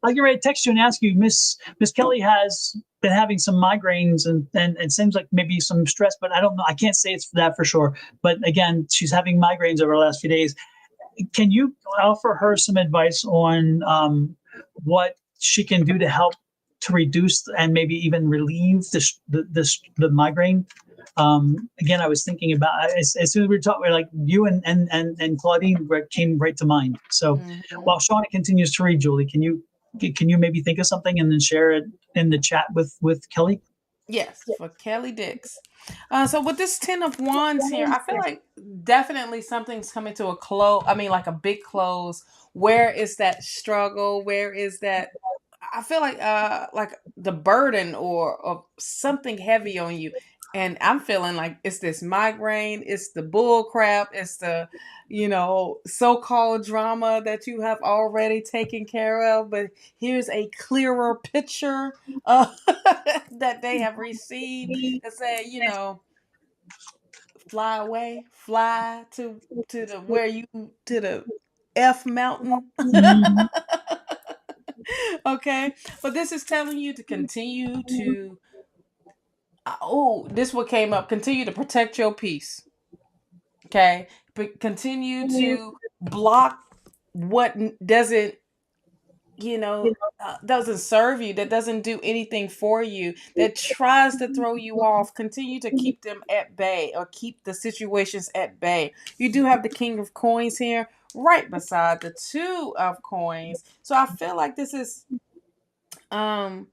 was getting ready to text you and ask you, Miss Kelly has been having some migraines and it seems like maybe some stress, but I don't know. I can't say it's that for sure. But again, she's having migraines over the last few days. Can you offer her some advice on what she can do to help to reduce and maybe even relieve the migraine? Again, I was thinking about as soon as we were talking, like you and Claudine came right to mind. So while Shawna continues to read, Julie, can you maybe think of something and then share it in the chat with Kelly? Yes, for Kelly Dix. So with this 10 of wands here, I feel like definitely something's coming to a close. I mean, like a big close. Where is that struggle? Where is that? I feel like the burden or something heavy on you. And I'm feeling like it's this migraine, it's the bull crap, it's the, so-called drama that you have already taken care of. But here's a clearer picture that they have received that say, fly away, fly to the where you to the F mountain. Mhm. Okay, but this is telling you to continue to this what came up, continue to protect your peace. Okay, but continue to block what doesn't doesn't serve you, that doesn't do anything for you, that tries to throw you off. Continue to keep them at bay or keep the situations at bay. You do have the King of Coins here right beside the Two of Coins. So I feel like this is long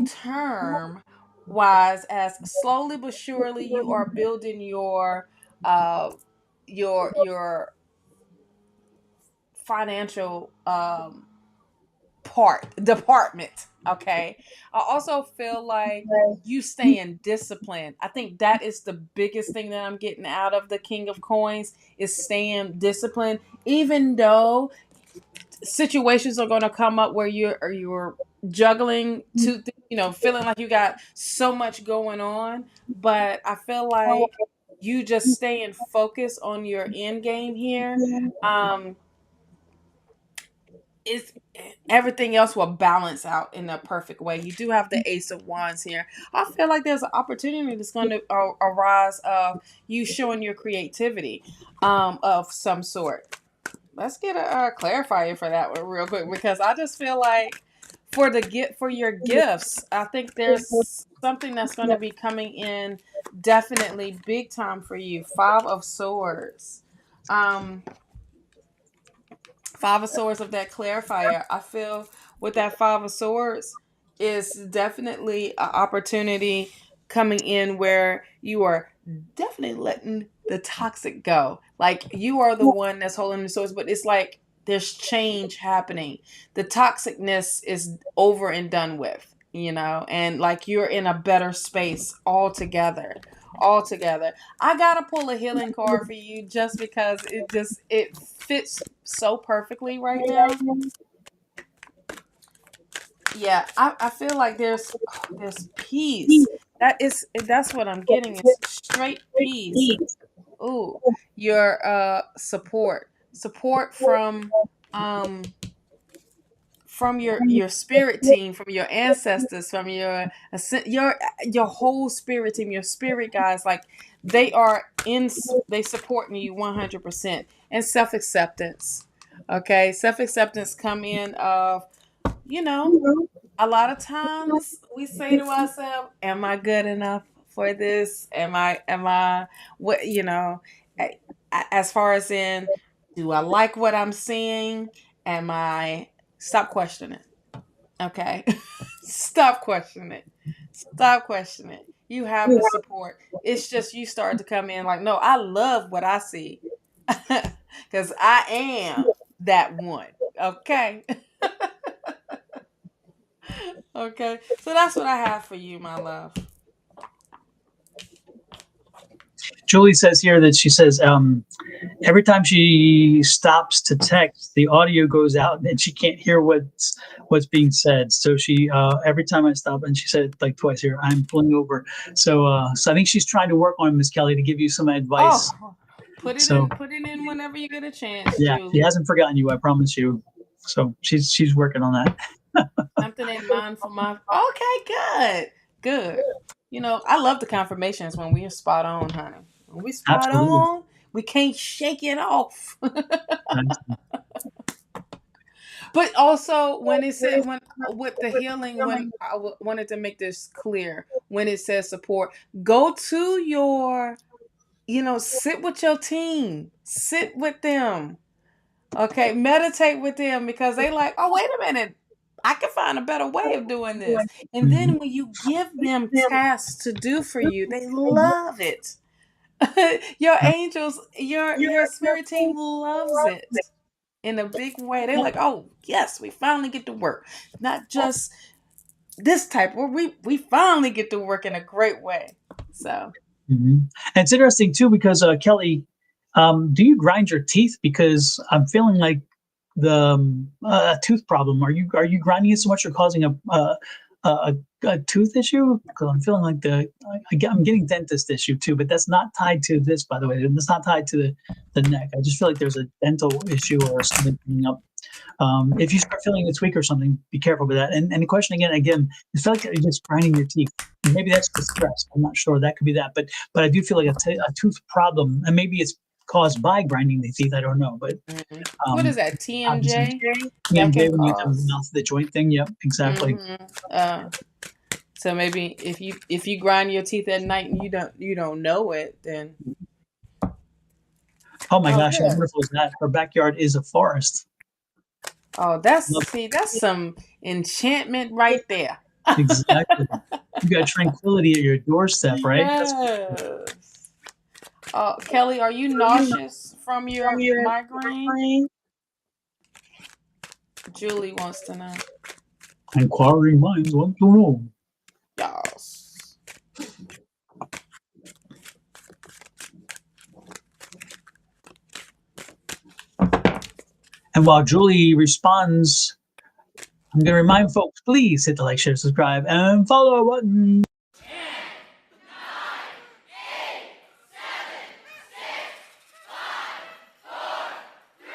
term wise, as slowly but surely you are building uh your financial department. Okay, I also feel like you staying disciplined. I think that is the biggest thing that I'm getting out of the King of Coins, is staying disciplined, even though situations are going to come up where you're juggling two feeling like you got so much going on. But I feel like you just staying focused on your end game here. Is Everything else will balance out in a perfect way. You do have the Ace of Wands here. I feel like there's an opportunity that's going to arise of you showing your creativity of some sort. Let's get a clarifier for that one real quick, because I just feel like for your gifts, I think there's something that's going to be coming in definitely big time for you. Five of Swords. Five of Swords of that clarifier. I feel with that Five of Swords, is definitely an opportunity coming in where you are definitely letting the toxic go. Like you are the one that's holding the source, but it's like there's change happening. The toxicness is over and done with, and like you're in a better space altogether. Altogether. I gotta pull a healing card for you just because it fits so perfectly right now. Yeah, I feel like there's peace. That's what I'm getting. It's straight peace. Ooh, your support um from your spirit team, from your ancestors, from your whole spirit team, your spirit guys, like they supporting you 100%. And self-acceptance. Okay, self-acceptance come in of, you know, a lot of times we say to ourselves, am I good enough for this? Am I what, as far as in, do I like what I'm seeing? Am I, stop questioning. Okay. Stop questioning it. Stop questioning it. You have the support. It's just you start to come in like, no, I love what I see. Because I am that one. Okay. Okay. So that's what I have for you, my love. Julie says here that she says every time she stops to text, the audio goes out and she can't hear what's being said. So she every time I stop, and she said it like twice here, I'm pulling over. So I think she's trying to work on Miss Kelly to give you some advice. Oh, put it in whenever you get a chance, Yeah, Julie. she hasn't forgotten you, I promise you. So she's working on that. Something in mind for my. Okay, good. I love the confirmations when we are spot on, honey. When we spot Absolutely. on, we can't shake it off. But also, when it said when with the healing, when wanted to make this clear, when it says support, go to your, sit with your team, sit with them. Okay, meditate with them because they like, oh, wait a minute, I can find a better way of doing this. And then when you give them tasks to do for you, they love it. Your angels, your spirit team loves it in a big way. They're like, oh yes, we finally get to work. Not just this type where we finally get to work in a great way. So And it's interesting too because Kelly, do you grind your teeth? Because I'm feeling like the tooth problem. Are you grinding it so much you're causing a tooth issue? Because I'm feeling like I'm getting dentist issue too, but that's not tied to this, by the way. It's not tied to the neck. I just feel like there's a dental issue or something coming up. If you start feeling it's weak or something, be careful with that. And the question again, you feel like you're just grinding your teeth. Maybe that's the stress. I'm not sure. That could be that. But I do feel like a tooth problem, and maybe it's caused by grinding the teeth. I don't know. But what is that? TMJ? That can when you have the mouth the joint thing. Yep, exactly. So maybe if you grind your teeth at night and you don't know it, then. Oh my gosh, how wonderful is that? Her backyard is a forest. Oh, that's some enchantment right there. Exactly. You got tranquility at your doorstep, right? Yes. Kelly, are you nauseous from your migraine? Julie wants to know. Inquiring minds want to know. Yes. And while Julie responds, I'm going to remind folks, please hit the like, share, subscribe, and follow button. 10, 9, 8, 7, 6, 5, 4, 3,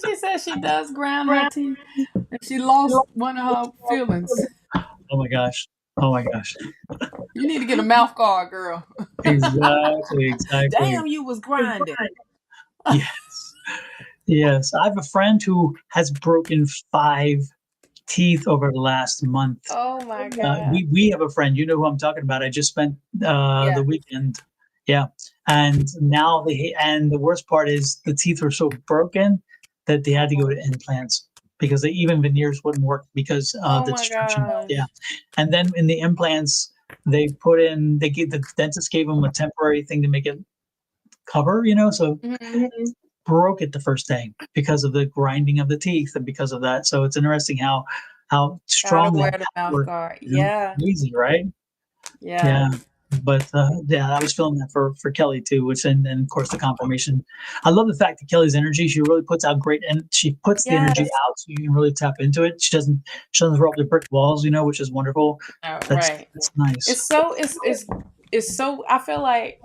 2, She says she does ground her teeth, and she lost one of her feelings. Oh my gosh. Oh my gosh. You need to get a mouth guard, girl. Exactly. Damn, you was grinding. Yes. I have a friend who has broken 5 teeth over the last month. Oh my God. We have a friend, you know who I'm talking about. I just spent the weekend. Yeah. And now and the worst part is the teeth were so broken that they had to go to implants because even veneers wouldn't work because of Oh the my destruction. Yeah. gosh. And then in the implants, the dentist gave them a temporary thing to make it cover, so Mhm. broke it the first day because of the grinding of the teeth and because of that. So it's interesting how Gotta strong that wear the mouth work, guard. Yeah. crazy, right? Yeah. Yeah. But yeah, I was feeling that for Kelly too, which and then of course the confirmation. I love the fact that Kelly's energy, she really puts out great and she puts the energy Yes. out so you can really tap into it. She doesn't throw up the brick walls, which is wonderful. Right. That's nice. It's so I feel like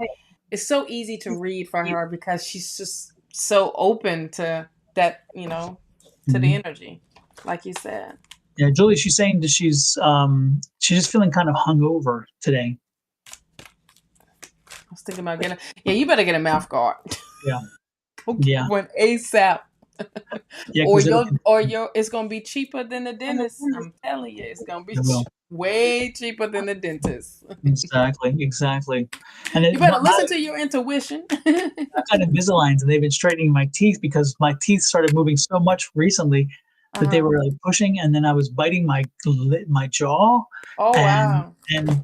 it's so easy to read for her because she's just so open to that, to the Mhm. energy, like you said. Yeah, Julie, she's saying that she's just feeling kind of hungover today. I was thinking about getting. Yeah, you better get a mouth guard. Yeah. Go get Yeah. one ASAP. Yeah, Or because it'll it's gonna be cheaper than the dentist. I'm telling you, it's gonna be it will. way cheaper than the dentist. Exactly. And You it, better listen to your intuition. I've got Invisaligns, and they've been straightening my teeth because my teeth started moving so much recently that they Uh-huh. were like pushing, and then I was biting my jaw, Oh and wow.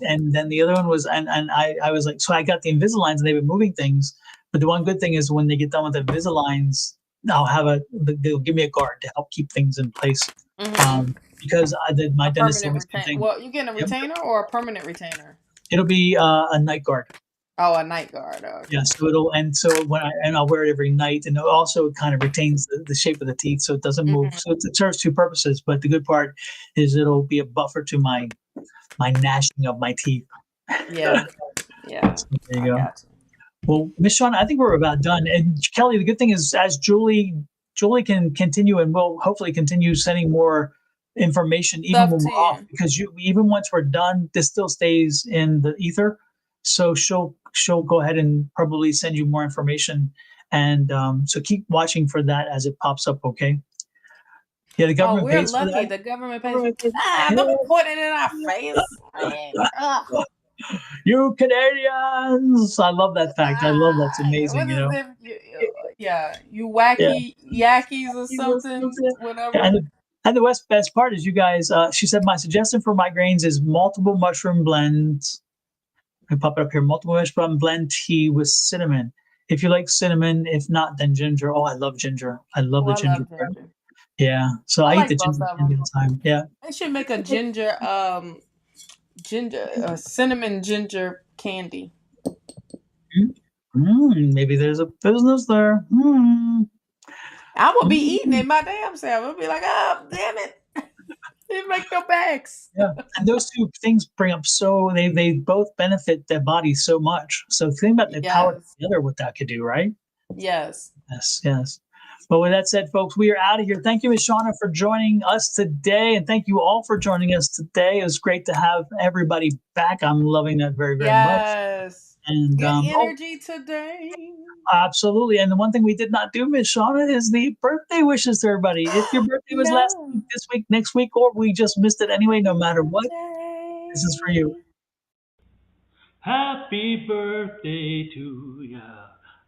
and then the other one was, and I was like, so I got the Invisaligns, and they've been moving things. But the one good thing is when they get done with the Invisaligns, they'll give me a guard to help keep things in place. Hmm. Because my A dentist told permanent me the same retainer. thing. Well, you getting a Yep. retainer or a permanent retainer? It'll be a night guard. Oh, a night guard. Yeah, Okay. so I'll wear it every night, and also it kind of retains the shape of the teeth, so it doesn't move. Hmm. So it serves two purposes. But the good part is it'll be a buffer to my gnashing of my teeth. Yeah. Yeah. So there I you go. got you. Well, Miss Shawn, I think we're about done. And Kelly, the good thing is, as Julie can continue, and we'll hopefully continue sending more information even Stuff when we're to off, you. because even once we're done, this still stays in the ether. So she'll go ahead and probably send you more information, and so keep watching for that as it pops up. Okay? Yeah, the Oh, government we're pays for lucky. that. The government pays for. Don't be putting it in our face. Man. Ugh. You Canadians! I love that fact. I love that's amazing. What is if you Yeah. wacky yakkies or something, And whatever. the best part is you guys. She said my suggestion for migraines is multiple mushroom blends. I pop it up here. Multiple mushroom blend tea with cinnamon. If you like cinnamon, if not, then ginger. Oh, I love ginger. I love Oh, the I ginger love part. ginger. Yeah. So I I eat the like both ginger of candy them. all the time. Yeah. They should make a cinnamon ginger candy. Maybe there's a business there. I would be eating Mm. it my damn self. I'd be like, oh damn it, didn't make no bags. Yeah, and those two things bring up they both benefit their bodies so much. So think about the power Yes, together what that could do, right? yes, Yes. But with that said, folks, we are out of here. Thank you, Ms. Shawna, for joining us today, and thank you all for joining us today. It was great to have everybody back. I'm loving that very, very much. yes. And Good energy today. absolutely. And the one thing we did not do, Ms. Shawna, is the birthday wishes to everybody. If your birthday was last No. week, this week, next week, or we just missed it anyway, no Happy matter what, this is for you. birthday. Happy birthday to ya.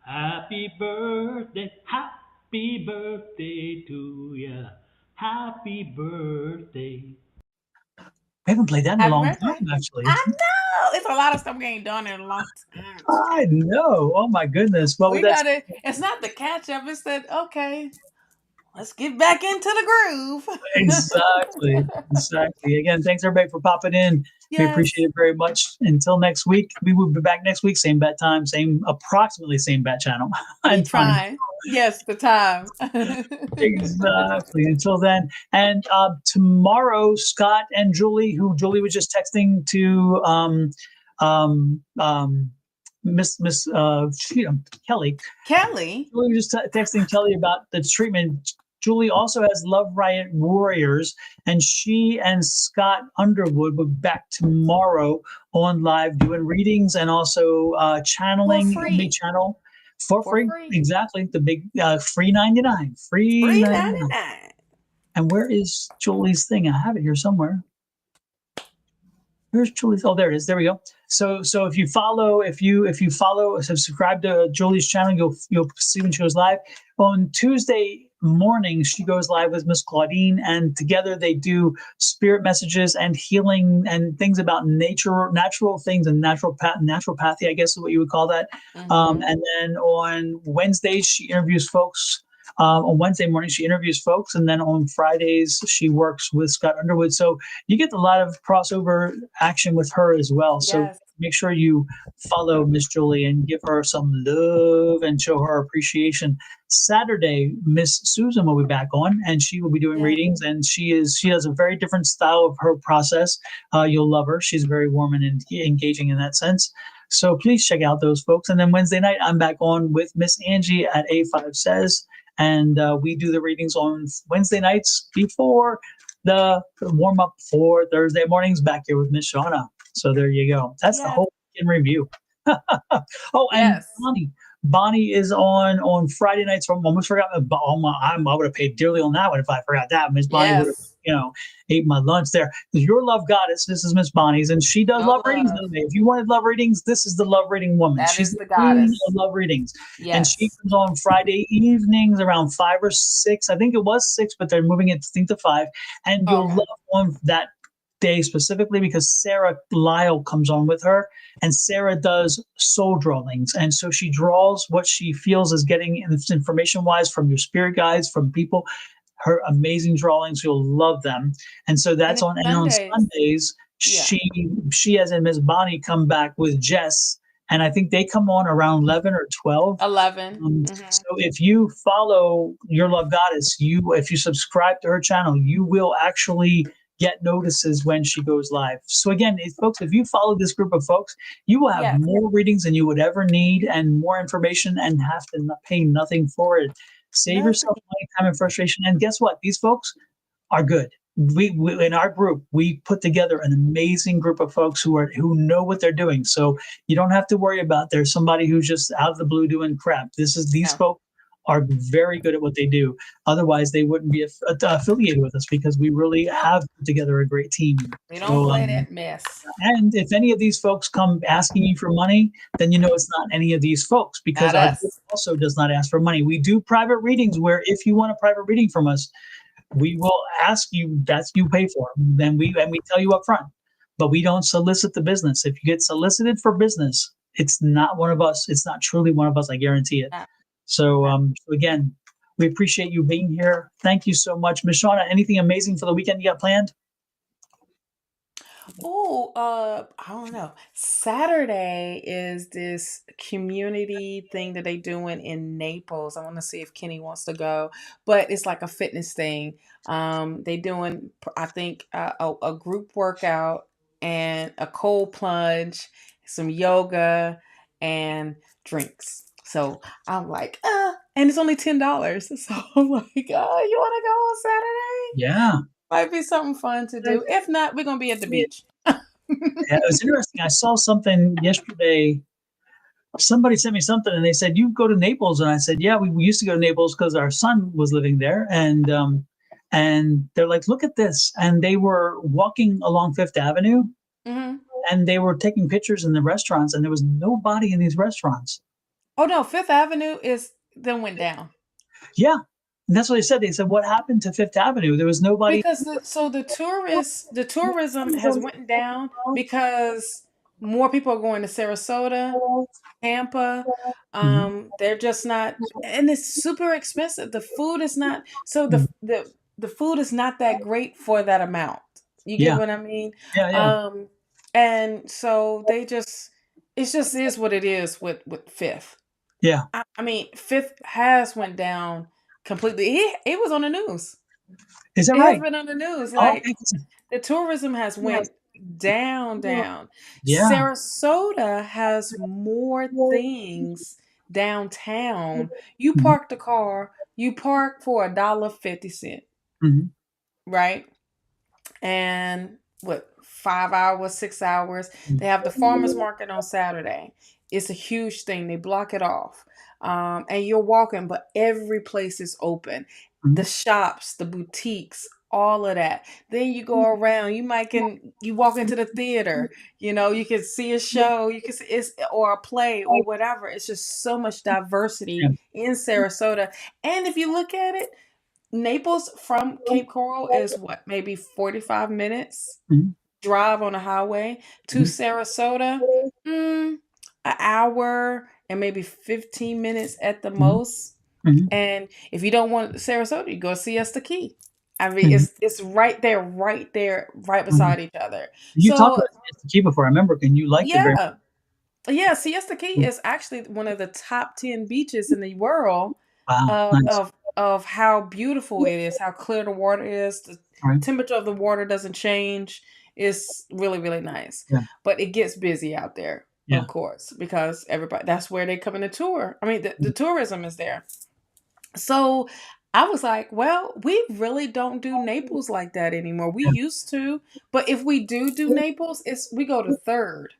Happy birthday. Happy birthday to ya. Happy birthday. We haven't played that in a Happy long birthday. time, actually. I know. It's a lot of stuff we ain't done in a long time. I know. Oh my goodness. Well, with We that, got it. It's not the catch up. It's that, okay, let's get back into the exactly. groove. Exactly. Again, thanks everybody for popping in. We appreciate Yes. it very much. Until next week, we will be back next week, same bat time, approximately same bat channel We and time. trying. Yes, the time. Exactly. Until then, and tomorrow, Scott and Julie was just texting to um, um, Miss Kelly. Kelly. Julie was just texting Kelly about the treatment. Julie also has Love Riot Warriors, and she and Scott Underwood will be back tomorrow on live doing readings and also For channeling in the free. channel for For free. free. Exactly, the big free 99, free Free 99. 99. And where is Julie's thing? I have it here somewhere. Where's Julie's? Oh, there it is. There we go. So if you follow, subscribe to Julie's channel, you'll see when she goes live. On Tuesday morning, she goes live with Miss Claudine, and together they do spirit messages and healing and things about natural things, and naturopathy, I guess is what you would call that. And then on Wednesdays, she interviews folks. On Wednesday morning, she interviews folks, and then on Fridays, she works with Scott Underwood. So you get a lot of crossover action with her as well. So Yes. make sure you follow Miss Julie and give her some love and show her appreciation. Saturday, Miss Susan will be back on, and she will be doing readings. And she has a very different style of her process. You'll love her. She's very warm and engaging in that sense. So please check out those folks. And then Wednesday night, I'm back on with Miss Angie at A5 Says. And we do the readings on Wednesday nights before the warm up for Thursday mornings back here with Miss Shawna. So there you go. That's the whole in review. Oh, and Bonnie is on Friday nights. I almost forgot. I would have paid dearly on that one if I forgot that. Miss Bonnie would have, ate my lunch there. Your love goddess. This is Miss Bonnie's, and she does love readings. If you wanted love readings, this is the love reading woman. She's the goddess of love readings, and she comes on Friday evenings around 5 or 6. I think it was 6, but they're moving it to 5. And you'll love on that day specifically because Sarah Lyle comes on with her, and Sarah does soul drawings, and so she draws what she feels is getting information wise from your spirit guides, from people. Her amazing drawings, you'll love them. And so that's on Sundays. She as in Miss Bonnie come back with Jess, and I think they come on around 11 or 12. 11. So if you follow Your Love Goddess, if you subscribe to her channel, you will actually get notices when she goes live. So again, folks, if you follow this group of folks, you will have more readings than you would ever need and more information and have to pay nothing for it. Save yourself money, time, and frustration. And guess what? These folks are good. We in our group, we put together an amazing group of folks who know what they're doing. So you don't have to worry about there's somebody who's just out of the blue doing crap. These folks are very good at what they do. Otherwise, they wouldn't be affiliated with us because we really have put together a great team. We don't play that mess. And if any of these folks come asking you for money, then you know it's not any of these folks, because our group also does not ask for money. We do private readings where if you want a private reading from us, we will ask you, that's you pay for. Then we tell you up front. But we don't solicit the business. If you get solicited for business, it's not one of us. It's not truly one of us, I guarantee it. So again, we appreciate you being here. Thank you so much. Ms. Shawna, anything amazing for the weekend you got planned? I don't know. Saturday is this community thing that they doing in Naples. I want to see if Kenny wants to go, but it's like a fitness thing. They doing, I think, a group workout and a cold plunge, some yoga, and drinks. So I'm like, and it's only $10. So I'm like, you want to go on Saturday? Yeah. Might be something fun to do. If not, we're going to be at the beach. Yeah, it was interesting. I saw something yesterday. Somebody sent me something and they said, you go to Naples. And I said, yeah, we used to go to Naples because our son was living there. And they're like, look at this. And they were walking along Fifth Avenue and they were taking pictures in the restaurants, and there was nobody in these restaurants. Oh, no, Fifth Avenue then went down. Yeah. And that's what they said. They said, what happened to Fifth Avenue? There was nobody. Because the tourism has went down because more people are going to Sarasota, Tampa. They're just not, and it's super expensive. The food is not, so the food is not that great for that amount. You get what I mean? Yeah. And so it just is what it is with Fifth. Yeah. I mean, Fifth has went down completely. It was on the news. Is that right? It has been on the news. Like, the tourism has went down. Yeah. Sarasota has more things downtown. You park the car, you park for $1.50. Right? And 5 hours, 6 hours. They have the farmers market on Saturday. It's a huge thing. They block it off. And you're walking, but every place is open. The shops, the boutiques, all of that. Then you go around, you walk into the theater, you can see a show, you can see it's or a play or whatever. It's just so much Yeah. diversity in Sarasota. And if you look at it, Naples from Cape Coral is what, maybe 45 minutes Mhm. drive on the highway to Mhm. Sarasota. An hour and maybe 15 minutes at the Mhm. most. Mhm. And if you don't want Sarasota, you go Siesta Key. I mean, Mhm. it's right there, right Mhm. beside each other. You talked So about Siesta Key before, I remember, and you liked it very yeah, yeah. Siesta Key much. is actually one of the top 10 beaches in the world Wow, of nice. of of how beautiful it is, how clear the water is. The All right. temperature of the water doesn't change. It's really, really nice. Yeah. But it gets busy out there, Yeah. of course, because everybody that's where they come in to tour. I mean, the tourism is there. So I was like, well, we really don't do Naples like that anymore. We Yeah. used to, but if we do Naples, we go to Third.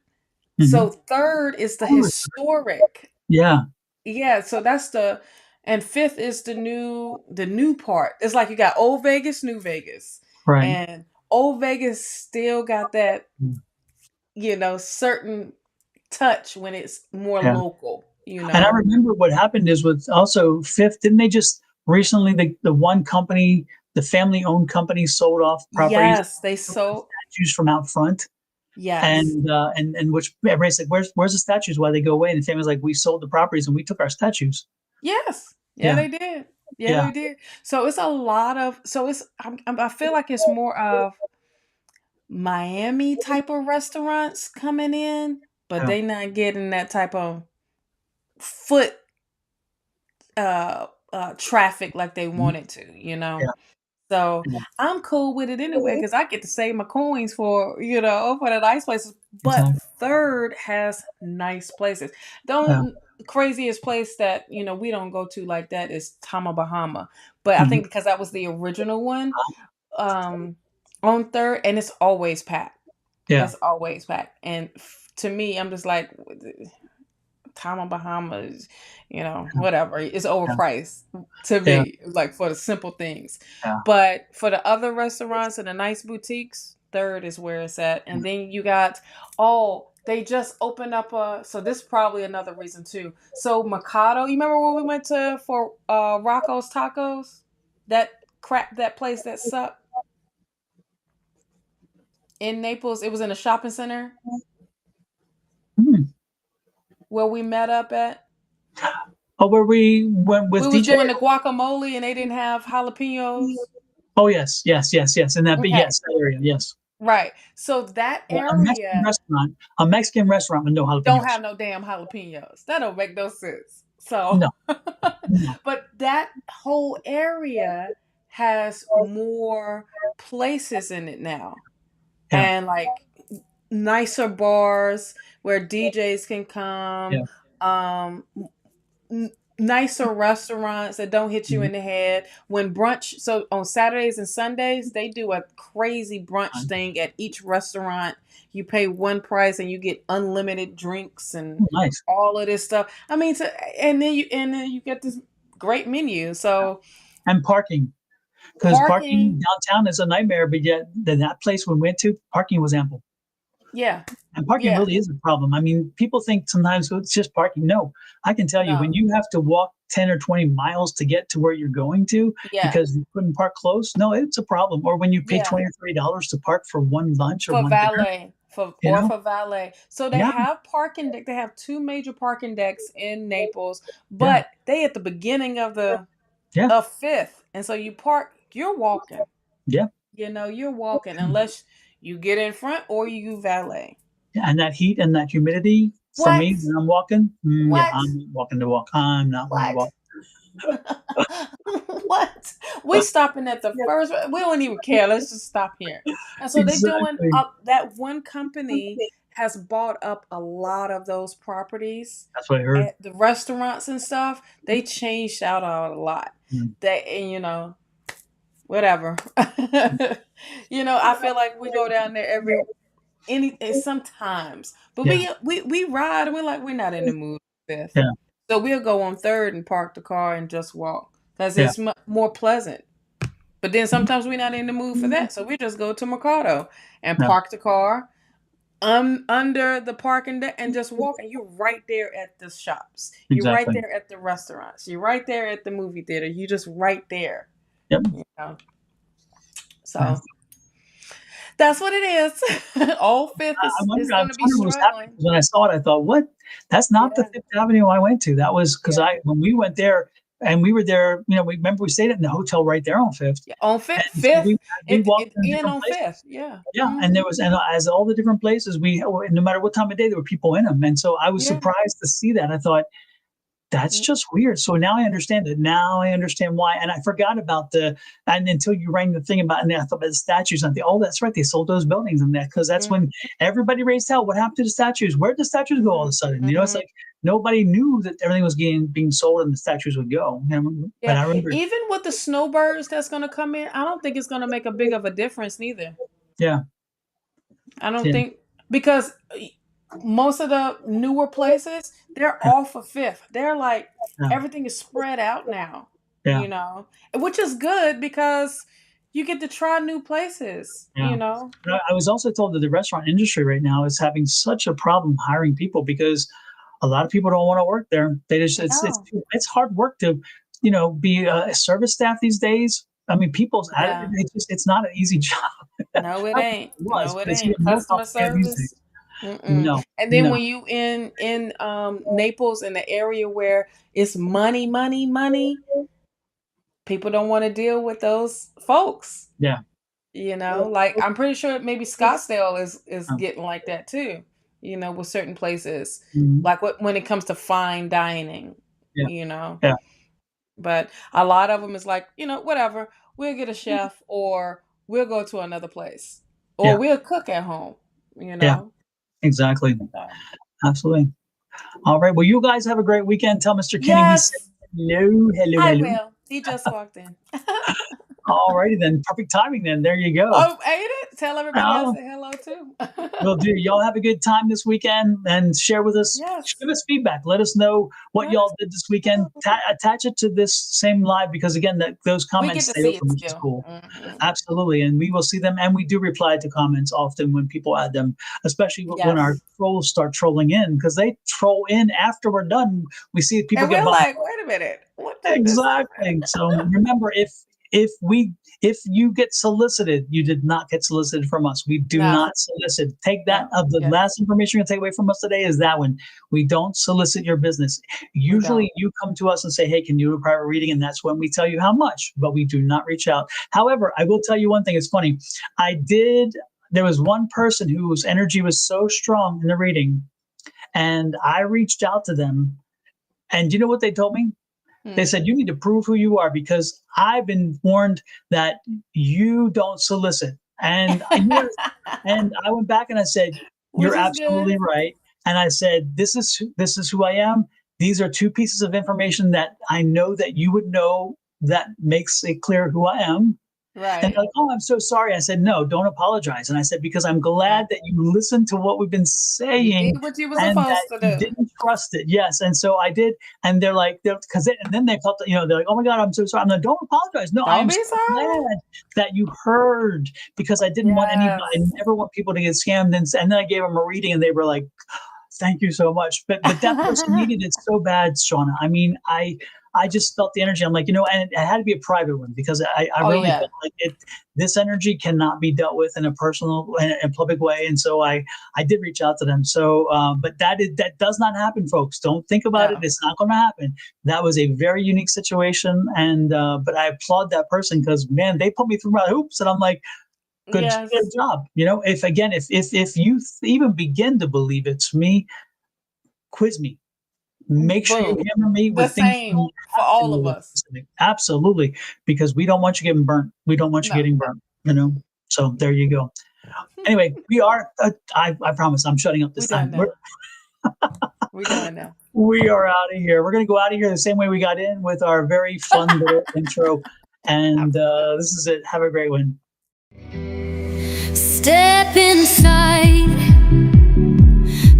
Mhm. So Third is the Oh, historic. yeah. Yeah, so that's and Fifth is the new part. It's like you got Old Vegas, New Vegas. Right. And Old Vegas still got that, Mm. certain touch when it's more Yeah. And I local. remember what happened is with also Fifth, didn't they just recently the one company, the family-owned company sold off properties, Yes, they took the so statues from out front, yes. and which everybody's like, "Where's the statues? Why'd they go away?" And the family's like, "We sold the properties and we took our statues." Yes. Yeah, Yeah. they did. Yeah, Yeah. they did. So it's a lot of so it's I feel like it's more of Miami type of restaurants coming in, but Yeah. they not getting that type of foot traffic like they Mhm. wanted to. Yeah. So Yeah. I'm cool with it anyway because I get to save my coins for the nice places. But Exactly. Third has nice places. The Yeah. only craziest place that we don't go to like that is Tama Bahama. But I Mhm. think because that was the original one, um, on Third, and it's always packed. Yeah. It's always packed. And to me, I'm just like, Tama Bahamas, whatever. It's Yeah. overpriced to Yeah. me, like for the simple things. Yeah. But for the other restaurants and the nice boutiques, Third is where it's at. And then you got, they just opened up so this is probably another reason too. So Mikado, you remember when we went to for Rocco's Tacos? That place that sucked in Naples. It was in a shopping center Mm. where we met up at. Oh, where we went We with was DJ? doing the guacamole and they didn't have jalapenos. Oh, yes, yes, yes, yes. In that, but Okay. yes, that area, yes. Right. So that Yeah, area A Mexican restaurant with no don't have jalapenos. no damn jalapenos. That don't make no sense. So, No, no. but that whole area has more places in it now. Yeah, And like nicer bars where DJs can come. yeah. Um Nicer restaurants that don't hit you Mhm. in the head. When brunch, so on Saturdays and Sundays, they do a crazy brunch Fine. thing at each restaurant. You pay one price and you get unlimited drinks and Oh, nice. all of this stuff. I mean, and then you get this great menu. So And parking, because parking, parking downtown is a nightmare, but yet that place we went to, parking was ample. yeah, And parking yeah, really is a problem. I mean, people think sometimes, "Oh, it's just parking." No, I can tell you, when no, you have to walk 10 or 20 miles to get to where you're going to yeah, because you couldn't park close, no, it's a problem. Or when you pay yeah. 20 or $30 to park for one lunch or For one dinner, valet, for you or know? for valet. So they Yeah, have parking deck. They have two major parking decks in Naples, yeah, but they at the beginning of the yeah, of Fifth, and so you park. You're walking. yeah. You're walking unless you get in front or you valet. Yeah, and that heat and that humidity for What? me when I'm walking, yeah, What? I'm not walking to walk. I'm not one to What? walk. What? We stopping at the first. We don't even care. Let's just stop here. And so they doing Exactly. that. One company has bought up a lot of those properties That's what I heard. at the restaurants and stuff. They changed out a lot. Mm, And whatever. I feel like we go down there sometimes, but yeah, we ride and we're like we're not in the mood for Fifth, yeah, so we'll go on Third and park the car and just walk because yeah, it's more pleasant. But then sometimes we're not in the mood for that, so we just go to Mercado and Yeah. park the car under the parking deck and just walk, and you're right there at the shops. You're right Exactly. there at the restaurants. You're right there at the movie theater. You're just right there. Yep. You know? So that's what it is. All Fifth I is wonder, I going was to be wondering what was happening, struggling. 'cause when I saw it, I thought, "What? That's not the Yeah. Fifth Avenue I went to." That was because Yeah. when we went there, and we were there, we remember we stayed in the hotel right there on Fifth, Yeah, on and Fifth, so we it walked in in different on places. Fifth. Yeah. Yeah, and there was, and as all the different places, no matter what time of day, there were people in them, and so I was Yeah. surprised to see that. I thought, that's just weird. So now I understand it. Now I understand why. And I forgot about and until you rang the thing about, and I thought about the statues, and I think, oh, that's right. They sold those buildings and that, because that's when everybody raised hell. What happened to the statues? Where'd the statues go all of a sudden? It's like nobody knew that everything was being sold and the statues would go. But I remember. Even with the snowbirds that's going to come in, I don't think it's going to make a big of a difference neither. Yeah. I don't think, because most of the newer places, they're off of Fifth. They're like, everything is spread out now, which is good because you get to try new places, But I was also told that the restaurant industry right now is having such a problem hiring people because a lot of people don't want to work there. They just, it's hard work to, be a service staff these days. I mean, it's not an easy job. No, it ain't. No, it ain't. No Customer service. No. And then when you in Naples, in the area where it's money, people don't want to deal with those folks. Yeah. Like I'm pretty sure maybe Scottsdale is getting like that too. With certain places, like when it comes to fine dining. Yeah. But a lot of them is like, whatever. We'll get a chef, or we'll go to another place, or we'll cook at home. Yeah. Exactly. Absolutely. All right. Well, you guys have a great weekend. Tell Mr. Kenny we said hello. I will. He just walked in. All righty then. Perfect timing then. There you go. Oh, ain't it? Tell everybody I said hello too. Will do. Y'all have a good time this weekend and share with us. Yes. Give us feedback. Let us know what y'all did this weekend. Attach it to this same live because, again, those comments stay open, which is cool. Absolutely. And we will see them. And we do reply to comments often when people add them, especially when our trolls start trolling in, because they troll in after we're done. We see people and get we're like, wait a minute. Exactly. So remember, if you get solicited, you did not get solicited from us. We do not solicit. Take that of the last information you're gonna take away from us today is that one. We don't solicit your business. Usually you come to us and say, hey, can you do a private reading? And that's when we tell you how much, but we do not reach out. However, I will tell you one thing. It's funny. There was one person whose energy was so strong in the reading, and I reached out to them, and you know what they told me? They said, you need to prove who you are because I've been warned that you don't solicit. And I went back and I said, you're absolutely right. And I said, this is who I am. These are two pieces of information that I know that you would know that makes it clear who I am. Right. And they're like, oh, I'm so sorry. I said, no, don't apologize. And I said, because I'm glad that you listened to what we've been saying. You did what you were and supposed that to do. You didn't trust it. Yes. And so I did. And they're like, and then they felt, they're like, oh my God, I'm so sorry. I'm like, don't apologize. No, I'm so glad that you heard, because I didn't want anybody, I never want people to get scammed. And then I gave them a reading and they were like, thank you so much. But that person needed it so bad, Shawna. I mean, I just felt the energy. I'm like, and it had to be a private one because I really felt like this energy cannot be dealt with in a personal and public way. And so I did reach out to them. So, but that does not happen, folks. Don't think about it. It's not going to happen. That was a very unique situation. And, but I applaud that person because, man, they put me through my hoops and I'm like, good job. If you even begin to believe it's me, quiz me. Make sure you hammer me with the same for all of us. Absolutely, because we don't want you getting burnt. We don't want you getting burnt. So there you go. Anyway, we are. I promise, I'm shutting up this time. We're done now. We are out of here. We're going to go out of here the same way we got in, with our very fun little intro. And this is it. Have a great one. Step inside.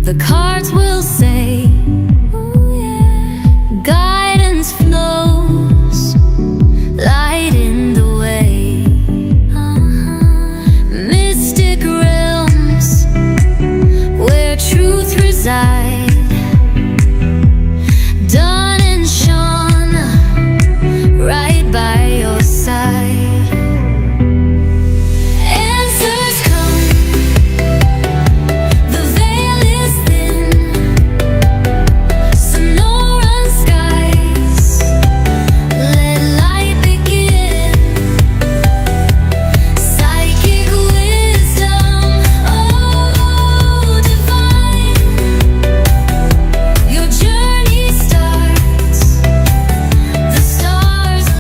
The cards will say